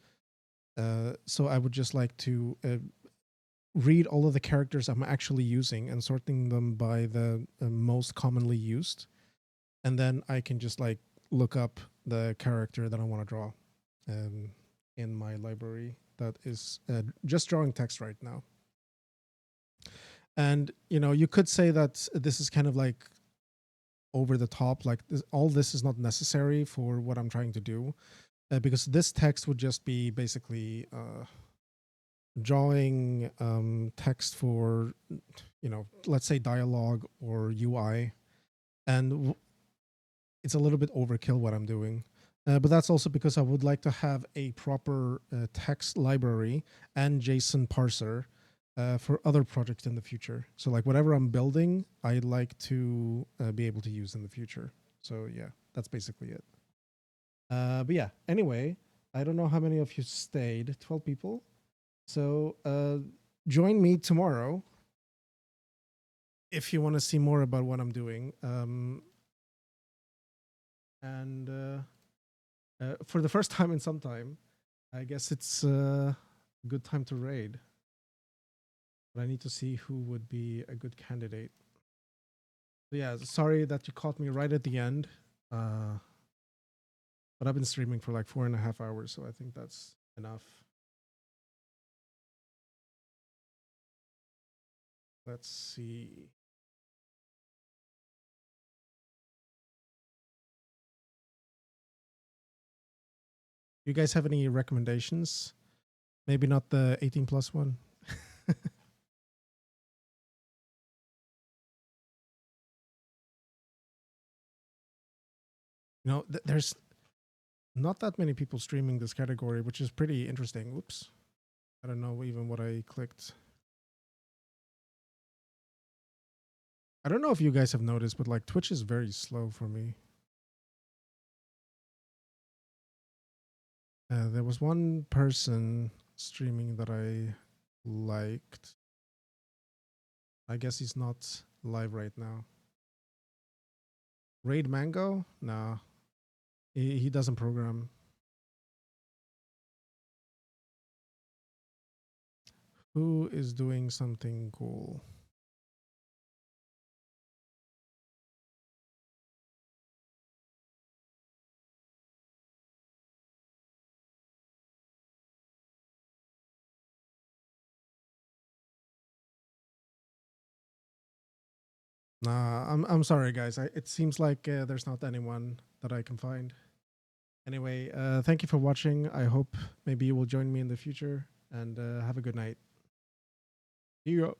So I would just like to read all of the characters I'm actually using and sorting them by the most commonly used, and then I can just like look up the character that I want to draw in my library that is just drawing text right now. And you could say that this is kind of like over the top, like all this is not necessary for what I'm trying to do, because this text would just be basically drawing text for, let's say dialogue or UI, and it's a little bit overkill what I'm doing. But that's also because I would like to have a proper text library and JSON parser for other projects in the future. So like whatever I'm building, I'd like to be able to use in the future. So yeah, that's basically it. But yeah, anyway, I don't know how many of you stayed, 12 people. So join me tomorrow if you want to see more about what I'm doing. And for the first time in some time, I guess it's a good time to raid. But I need to see who would be a good candidate. So yeah, sorry that you caught me right at the end. But I've been streaming for like 4.5 hours, so I think that's enough. Let's see. You guys have any recommendations? Maybe not the 18+ one. There's not that many people streaming this category, which is pretty interesting. Whoops. I don't know even what I clicked. I don't know if you guys have noticed, but like Twitch is very slow for me. There was one person streaming that I liked. I guess he's not live right now. Raid Mango? Nah. He doesn't program. Who is doing something cool? Nah, I'm sorry, guys. It seems like there's not anyone that I can find. Anyway, thank you for watching. I hope maybe you will join me in the future, and have a good night. See you.